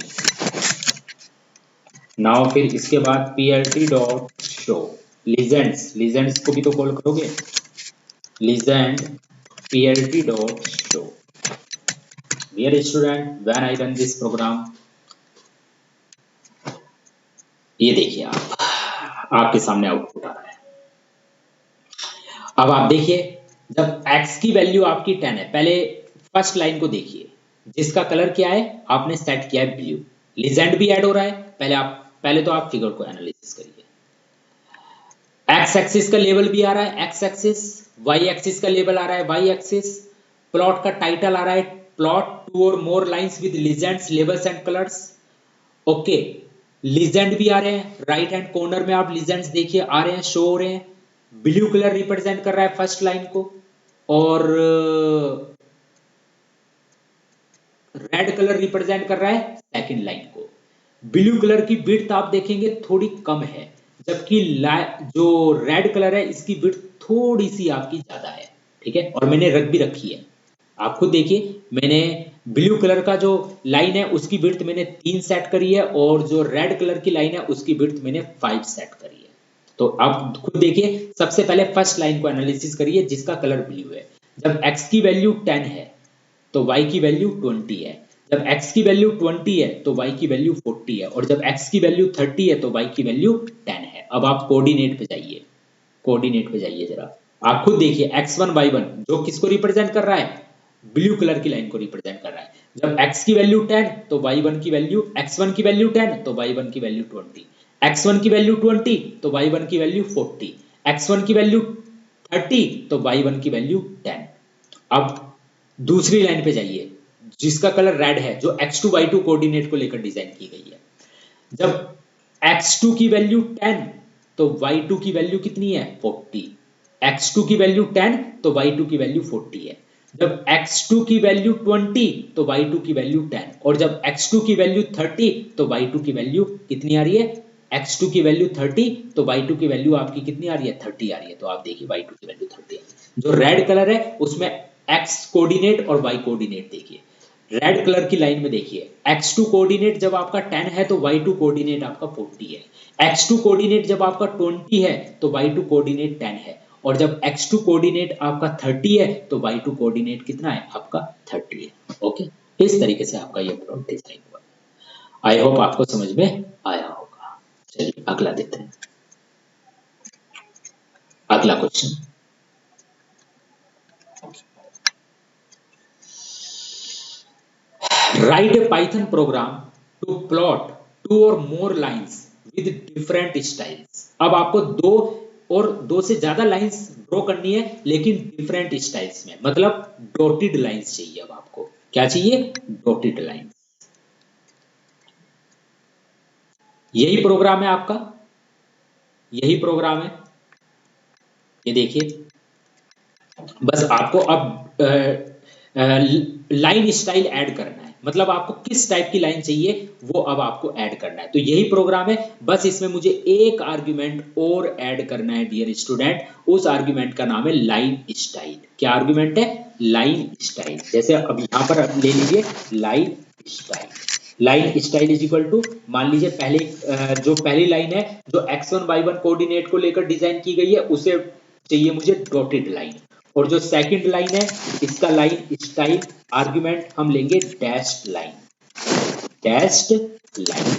Now फिर इसके बाद plt dot show legends, legends को भी तो call करोगे, legend plt dot show. Dear student, when I run this program, ये देखिए आप, आपके सामने आउटपुट आ रहा है। अब आप देखिए जब x की वैल्यू आपकी 10 है, पहले फर्स्ट लाइन को देखिए जिसका कलर क्या है, आपने सेट किया है ब्लू, लीजेंड भी ऐड हो रहा है। पहले तो आप फिगर को एनालिसिस करिए, x एक्सिस का लेवल भी आ रहा है x एक्सिस, y एक्सिस का लेवल आ रहा है y एक्सिस, प्लॉट का टाइटल आ रहा है plot two or more lines with legends labels and colours. Okay, legend भी आ रहे हैं, राइट हैंड कॉर्नर में आप लीजेंड्स देखिए आ रहे हैं, शो हो रहे हैं, ब्लू कलर रिप्रेजेंट कर रहा है फर्स्ट लाइन को, और रेड कलर रिप्रेजेंट कर रहा है सेकंड लाइन को। ब्लू कलर की विड्थ आप देखेंगे थोड़ी कम है, जबकि जो रेड कलर है इसकी विड्थ थोड़ी सी आपकी ज्यादा है, ठीक है, और मैंने रख भी रखी है, आप खुद देखिए, मैंने ब्लू कलर का जो लाइन है उसकी विड्थ मैंने 3 सेट करी है, और जो रेड कलर की लाइन है उसकी विड्थ मैंने 5 सेट करी है। तो आप खुद देखिए, सबसे पहले फर्स्ट लाइन को एनालिसिस करिए जिसका कलर ब्लू है। जब x की वैल्यू 10 है तो y की वैल्यू 20 है, जब x की वैल्यू 20 है तो y की वैल्यू 40 है, और जब x की वैल्यू 30 है तो y की वैल्यू 10 है। अब आप कोऑर्डिनेट पे जाइए, कोऑर्डिनेट पे जाइए जरा, आप खुद देखिए x1 y1 जो किसको रिप्रेजेंट कर रहा है, ब्लू कलर की लाइन को रिप्रेजेंट कर रहा है। जब x की वैल्यू 10 तो y1 की वैल्यू, x1 की वैल्यू 10 तो y1 की वैल्यू 20, x1 की वैल्यू 20 तो y1 की वैल्यू 40, x1 की वैल्यू 30 तो y1 की वैल्यू 10। अब दूसरी लाइन पे जाइए जिसका कलर रेड है, जो x2 y2 कोऑर्डिनेट को लेकर डिजाइन की गई है। जब x2 की वैल्यू 10 तो y2 की वैल्यू कितनी है 40। x2 की वैल्यू 10 तो y2 की वैल्यू 40 है। जब x2 की वैल्यू 20 तो y2 की वैल्यू 10, और जब x2 की वैल्यू 30 तो y2 की वैल्यू कितनी आ रही है, x2 की वैल्यू 30 तो y2 की वैल्यू आपकी कितनी आ रही है 30 आ रही है। तो आप देखिए y2 की वैल्यू 30 है। जो रेड कलर है उसमें x कोऑर्डिनेट और y कोऑर्डिनेट देखिए, रेड कलर की लाइन में देखिए x2 कोऑर्डिनेट जब आपका 10 है तो y2 कोऑर्डिनेट आपका 40 है, x2 कोऑर्डिनेट जब आपका 20 है तो y2 कोऑर्डिनेट 10 है, और जब x2 कोऑर्डिनेट आपका 30 है तो y2 कोऑर्डिनेट कितना है आपका 30 है। ओके, इस तरीके से आपका ये प्लॉट डिजाइन हुआ। आई होप आपको समझ में आया होगा। चलिए अगला देखते हैं, अगला question. Write a Python program to plot two or more lines with different styles। अब आपको दो से ज्यादा लाइंस ड्रॉ करनी है लेकिन डिफरेंट स्टाइल्स में, मतलब डॉटेड लाइंस चाहिए। अब आपको क्या चाहिए, डॉटेड लाइंस। यही प्रोग्राम है आपका, यही प्रोग्राम है, ये देखिए। बस आपको अब लाइन स्टाइल ऐड करना है, मतलब आपको किस टाइप की लाइन चाहिए वो अब आपको ऐड करना है। तो यही प्रोग्राम है, बस इसमें मुझे एक आर्गुमेंट और ऐड करना है डियर स्टूडेंट। उस आर्गुमेंट का नाम है लाइन स्टाइल। क्या आर्गुमेंट है, लाइन स्टाइल। जैसे अब यहां पर ले लीजिए line style. Line style is equal to, मान लीजिए पहले जो पहली लाइन है जो x1 y1 कोऑर्डिनेट को लेकर डिजाइन की गई है उसे चाहिए मुझे डॉटेड लाइन, और जो सेकंड लाइन है इसका लाइन स्टाइल आर्गुमेंट हम लेंगे डैश्ड लाइन, डैश्ड लाइन।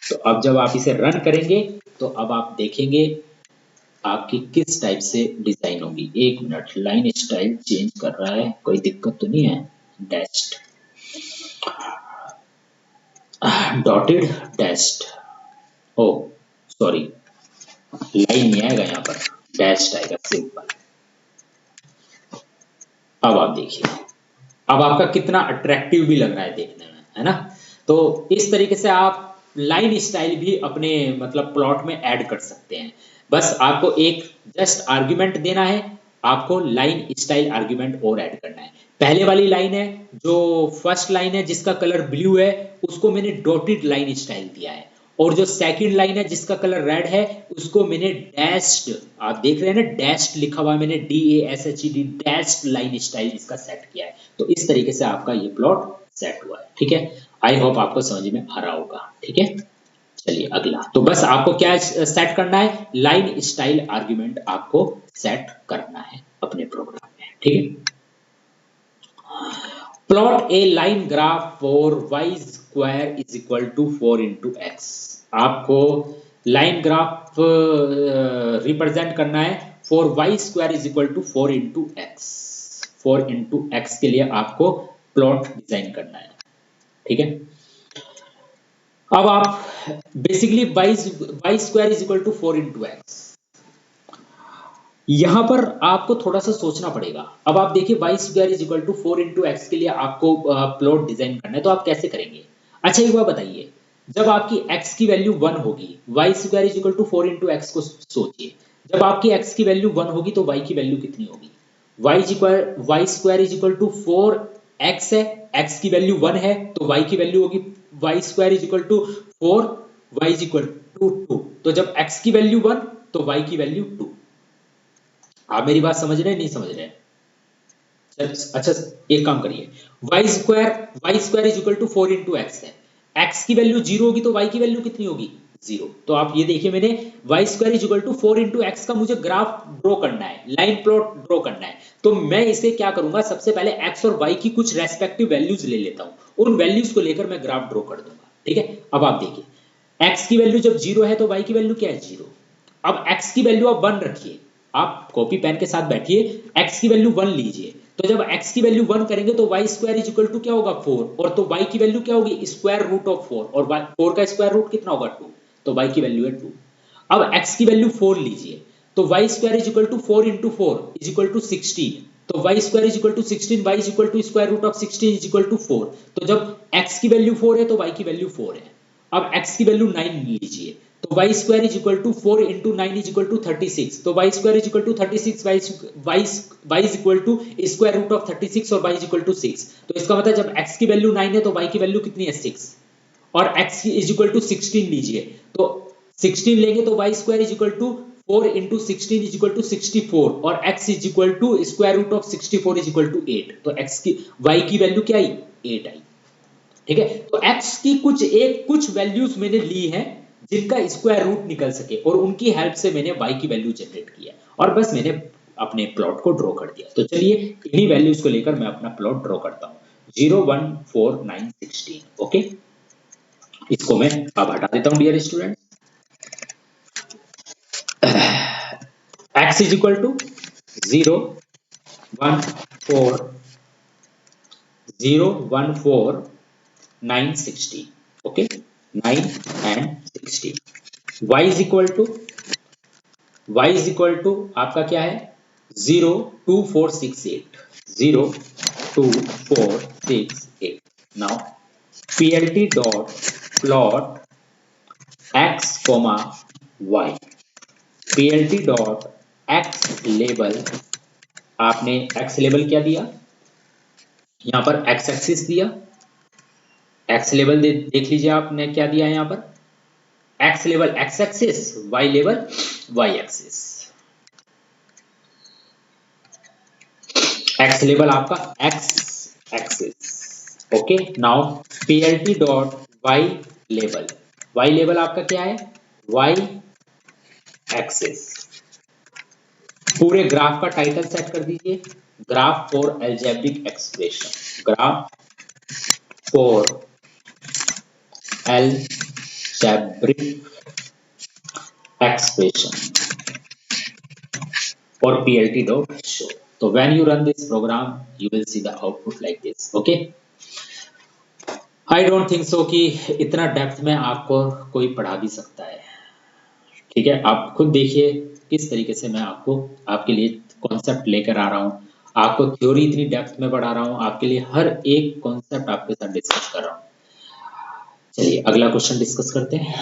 तो अब जब आप इसे रन करेंगे तो अब आप देखेंगे आपकी किस टाइप से डिजाइन होगी। एक मिनट, लाइन स्टाइल चेंज कर रहा है, कोई दिक्कत तो नहीं है। डैश्ड, डॉटेड, डैश्ड, ओ सॉरी लाइन नहीं आएगा यहाँ पर, डैश्ड आएगा सिंपल। अब आप देखिए, अब आपका कितना अट्रैक्टिव भी लग रहा है देखने में, है ना। तो इस तरीके से आप लाइन स्टाइल भी अपने मतलब प्लॉट में ऐड कर सकते हैं। बस आपको एक जस्ट आर्गुमेंट देना है, आपको लाइन स्टाइल आर्गुमेंट और ऐड करना है। पहले वाली लाइन है, जो फर्स्ट लाइन है जिसका कलर ब्लू है उसको मैंने डॉटेड लाइन स्टाइल दिया है, और जो सेकंड लाइन है जिसका कलर रेड है उसको मैंने डैश्ड, आप देख रहे हैं ना डैश्ड लिखा हुआ है, मैंने DASHED डैश्ड लाइन स्टाइल इसका सेट किया है। तो इस तरीके से आपका ये प्लॉट सेट हुआ है, ठीक है। आई होप आपको समझ में आ रहा होगा, ठीक है। चलिए अगला, तो बस आपको क्या सेट करना है, लाइन स्टाइल आर्गुमेंट आपको सेट करना है अपने प्रोग्राम में, ठीक है। Plot a line graph for y square is equal to 4 into x। आपको लाइन ग्राफ रिप्रेजेंट करना है for y square is equal to 4 into x। 4 into x के लिए आपको प्लॉट डिजाइन करना है, ठीक है। अब आप basically y square is equal to 4 into x, यहां पर आपको थोड़ा सा सोचना पड़ेगा। अब आप देखिए y square is equal to 4 into x के लिए आपको प्लॉट डिजाइन करना है, तो आप कैसे करेंगे। अच्छा एक बात बताइए, जब आपकी x की वैल्यू 1 होगी, y square is equal to 4 into x को सोचिए, जब आपकी x की वैल्यू 1 होगी तो y की वैल्यू कितनी होगी। y square is equal to 4x है, x की वैल्यू 1 है तो y की वैल्यू होगी y square is equal to 4, y is equal to 2। तो जब x की वैल्यू 1 तो y की वैल्यू 2। आप मेरी बात समझ रहे हैं नहीं समझ रहे हैं। अच्छा एक काम करिए, y square is equal to 4 into x है, x की वैल्यू 0 होगी तो y की वैल्यू कितनी होगी 0। तो आप ये देखिए, मैंने y square is equal to 4 into x का मुझे ग्राफ ड्रॉ करना है, लाइन प्लॉट ड्रॉ करना है। तो मैं इसे क्या करूंगा, सबसे पहले x और y की कुछ रेस्पेक्टिव वैल्यूज ले लेता हूं, उन वैल्यूज को लेकर मैं ग्राफ ड्रॉ कर दूंगा, ठीक है। अब आप देखिए x की वैल्यू जब 0 है तो y की वैल्यू क्या है 0। अब x की वैल्यू आप 1 रखिए, आप कॉपी पेन के साथ बैठिए, x की वैल्यू 1 लीजिए, तो जब x की वैल्यू 1 करेंगे तो y square is equal to क्या होगा 4, और तो y की वैल्यू क्या होगी स्क्वायर रूट ऑफ 4, और 4 का स्क्वायर रूट कितना होगा 2, तो y की वैल्यू है 2। अब x की वैल्यू 4 लीजिए, तो y square is equal to 4 into 4 is equal to 16, तो y square is equal to 16, y is equal to square root of 16 is equal to 4। तो जब x की वैल्यू 4 है तो y की वैल्यू 4 है, अब x की वैल्यू 9 लीजिए, तो y square is equal to 4 into 9 is equal to 36, तो y square is equal to 36, y is equal to square root of 36 और वाई इज इक्वल टू 6। तो इसका मतलब जब x की वैल्यू 9 है तो y की वैल्यू कितनी है 6, और x इज इक्वल टू 16 लीजिए, तो 16 लेंगे तो y square is equal to 4 into 16 is equal to 64, और x is equal to square root of 64 is equal to 8, तो x की y की वैल्यू क्या आई 8 आई। ठीक है, तो x की कुछ वैल्यूज मैंने ली हैं जिनका स्क्वायर रूट निकल सके, और उनकी हेल्प से मैंने y की वैल्यू जनरेट किया, और बस मैंने अपने प्लॉट को ड्रॉ कर दिया। तो चलिए इन्हीं वैल्यूज को लेकर मैं अपना प्लॉट ड्रॉ करता हूं, 0 1 4 9 16। ओके, इसको मैं अब हटा देता हूं dear student. x is equal to 0 1 4 0 1 4 9 16। Okay, 9 and 16। y is equal to आपका क्या है 0 2 4 6 8, 0 2 4 6 8। Now plt dot plot x comma y, plt dot x label, आपने x लेबल क्या दिया यहां पर x एक्सिस दिया, x लेबल देख लीजिए आपने क्या दिया है यहां पर, x level x axis, y लेवल y एक्सिस, x लेवल आपका x axis. Okay, now plt dot y लेवल, y लेवल आपका क्या है y एक्सिस। पूरे ग्राफ का टाइटल सेट कर दीजिए, graph for algebraic expression, graph for algebraic expression or plt dot show. So when you run this program you will see the output like this. Okay, I don't think so कि इतना depth में आपको कोई पढ़ा भी सकता है। ठीक है, आप खुद देखिए किस तरीके से मैं आपको आपके लिए कॉन्सेप्ट लेकर आ रहा हूँ, आपको थ्योरी इतनी डेप्थ में पढ़ा रहा हूँ, आपके लिए हर एक कॉन्सेप्ट आपके साथ डिस्कस कर रहा हूँ। चलिए अगला क्वेश्चन डिस्कस करते हैं।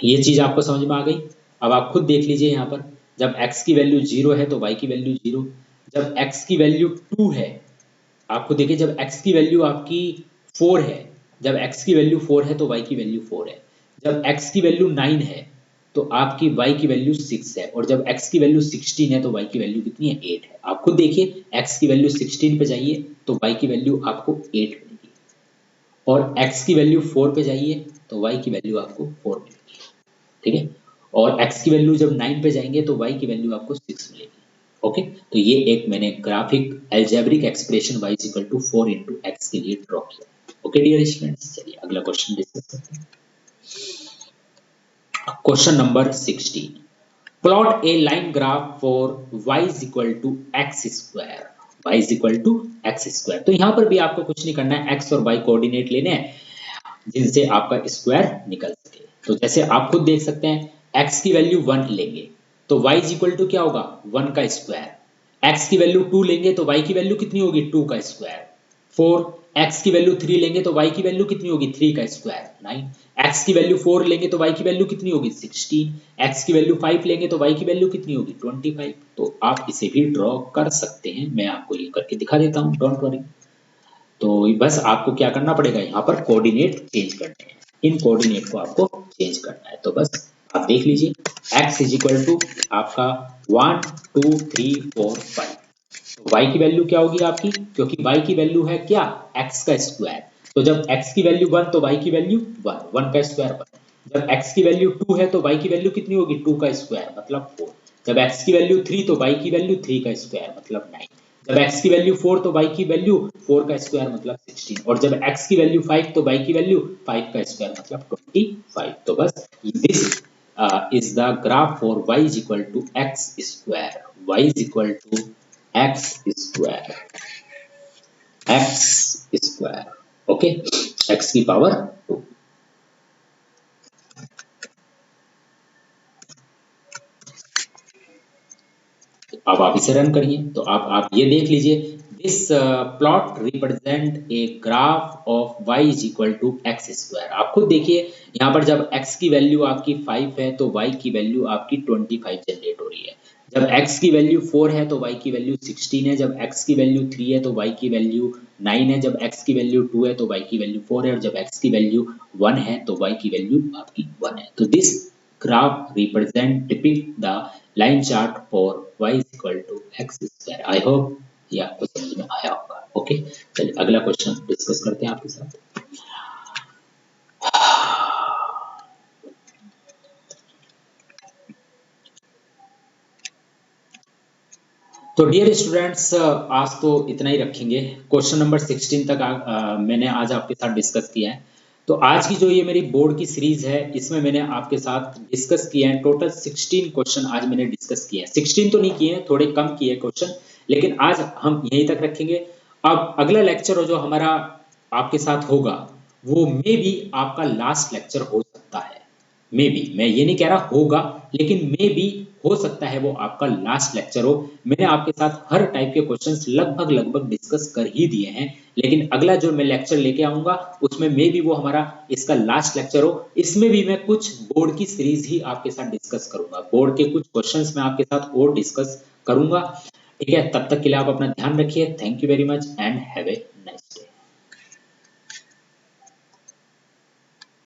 ये चीज आपको समझ में आ गई। अब आप खुद देख लीजिए यहाँ पर, जब x की वैल्यू 0 है तो y की वैल्यू 0, जब x की वैल्यू 2 है, आपको देखिए जब x की वैल्यू आपकी 4 है, जब x की वैल्यू 4 है तो y की वैल्यू 4 है, जब x की वैल्यू 9 है तो आपकी y की वैल्यू 6 है, और जब x की वैल्यू 16 है तो y की वैल्यू कितनी है 8 है। आप खुद देखिए x की वैल्यू 16 पे जाइए तो y की वैल्यू आपको 8 मिलेगी, और x की वैल्यू 4 पे जाइए तो y की वैल्यू आपको 4 मिलेगी। ठीक है, और x की वैल्यू जब 9 पे जाएंगे तो y की वैल्यू आपको 6 मिलेगी। ओके, तो ये एक मैंने graphic algebraic expression y is equal to 4 into x के लिए ड्रॉ किया। ओके डियर स्टूडेंट्स, चलिए अगला क्वेश्चन डिस्कस करते हैं। Question number 16, plot a line graph for y is equal to x square, y is equal to x square. तो यहाँ पर भी आपको कुछ नहीं करना है, x और y कोऑर्डिनेट लेने हैं जिनसे आपका स्क्वायर निकल सके। तो जैसे आप खुद देख सकते हैं, x की वैल्यू 1 लेंगे तो y इज इक्वल टू क्या होगा 1 का स्क्वायर, x की वैल्यू 2 लेंगे तो y की वैल्यू कितनी होगी 2 का स्क्वायर, 4, x की वैल्यू 3 लेंगे तो y की वैल्यू कितनी होगी 3 का स्क्वायर, 9, x की वैल्यू 4 लेंगे तो y की वैल्यू कितनी होगी 16, x की वैल्यू 5 लेंगे तो y की वैल्यू कितनी होगी 25। तो आप इसे भी ड्रॉ कर सकते हैं, मैं आपको ये करके दिखा देता हूँ, डोंट वरी। तो बस आपको क्या करना पड़ेगा, यहाँ पर कोऑर्डिनेट चेंज करने हैं, इन कोऑर्डिनेट को आपको चेंज करना है। तो बस आप देख लीजिए x इज इक्वल टू आपका 1 2 3 4 5, तो y की वैल्यू क्या होगी आपकी, क्योंकि y की वैल्यू है क्या x का स्क्वायर, तो जब x की वैल्यू 1 तो y की वैल्यू 1, 1 का स्क्वायर 1, जब x की वैल्यू 2 है तो y की वैल्यू कितनी होगी 2 का स्क्वायर मतलब 4, जब x की वैल्यू 3 तो y की वैल्यू 3 का स्क्वायर मतलब 9, जब x की वैल्यू 4 तो y की वैल्यू 4 का स्क्वायर मतलब 16, और जब x की वैल्यू 5 तो y की वैल्यू 5 का स्क्वायर मतलब 25। तो बस this is the graph for y is equal to x square, y is equal to x square, x square. Okay, x की पावर 2। अब आप इसे रन करिए तो आप ये देख लीजिए, this plot represent a graph of y is equal to x square. आप खुद देखिए यहाँ पर जब x की वैल्यू आपकी 5 है तो y की वैल्यू आपकी 25 जनरेट हो रही है। जब x की वैल्यू 4 है तो y की वैल्यू 16 है। जब x की वैल्यू 3 है तो y की वैल्यू 9 है। जब x की वैल्यू 2 है तो y की वैल्यू 4 है। और जब x की वैल्यू 1 है तो y की वैल्यू आपकी 1 है। तो this graph represent depict the line chart for y is equal to x square. I hope ये आपको समझ में आया होगा। ओके, चलिए अगला क्वेश्चन डिस्कस करते हैं आपके साथ। तो डियर स्टूडेंट्स, आज तो इतना ही रखेंगे। क्वेश्चन नंबर 16 तक मैंने आज आपके साथ डिस्कस किया है। तो आज की जो ये मेरी बोर्ड की सीरीज है इसमें मैंने आपके साथ डिस्कस किया है टोटल 16 क्वेश्चन आज मैंने डिस्कस किए हैं। 16 तो नहीं किए हैं, थोड़े कम किए क्वेश्चन, लेकिन आज हम यहीं तक रखेंगे। अब अगला लेक्चर जो हमारा आपके साथ होगा वो मे भी आपका लास्ट लेक्चर हो सकता है। मे बी, मैं ये नहीं कह रहा होगा, लेकिन मे बी हो सकता है वो आपका लास्ट लेक्चर हो। मैंने आपके साथ हर टाइप के क्वेश्चंस लगभग डिस्कस कर ही दिए हैं, लेकिन अगला जो मैं लेक्चर लेके आऊंगा उसमें मे बी वो हमारा इसका लास्ट लेक्चर हो। इसमें भी मैं कुछ बोर्ड की सीरीज ही आपके साथ डिस्कस करूंगा, बोर्ड के कुछ क्वेश्चंस मैं आपके साथ और डिस्कस करूंगा। ठीक है, तब तक के लिए आप अपना ध्यान रखिए। Thank you very much and have a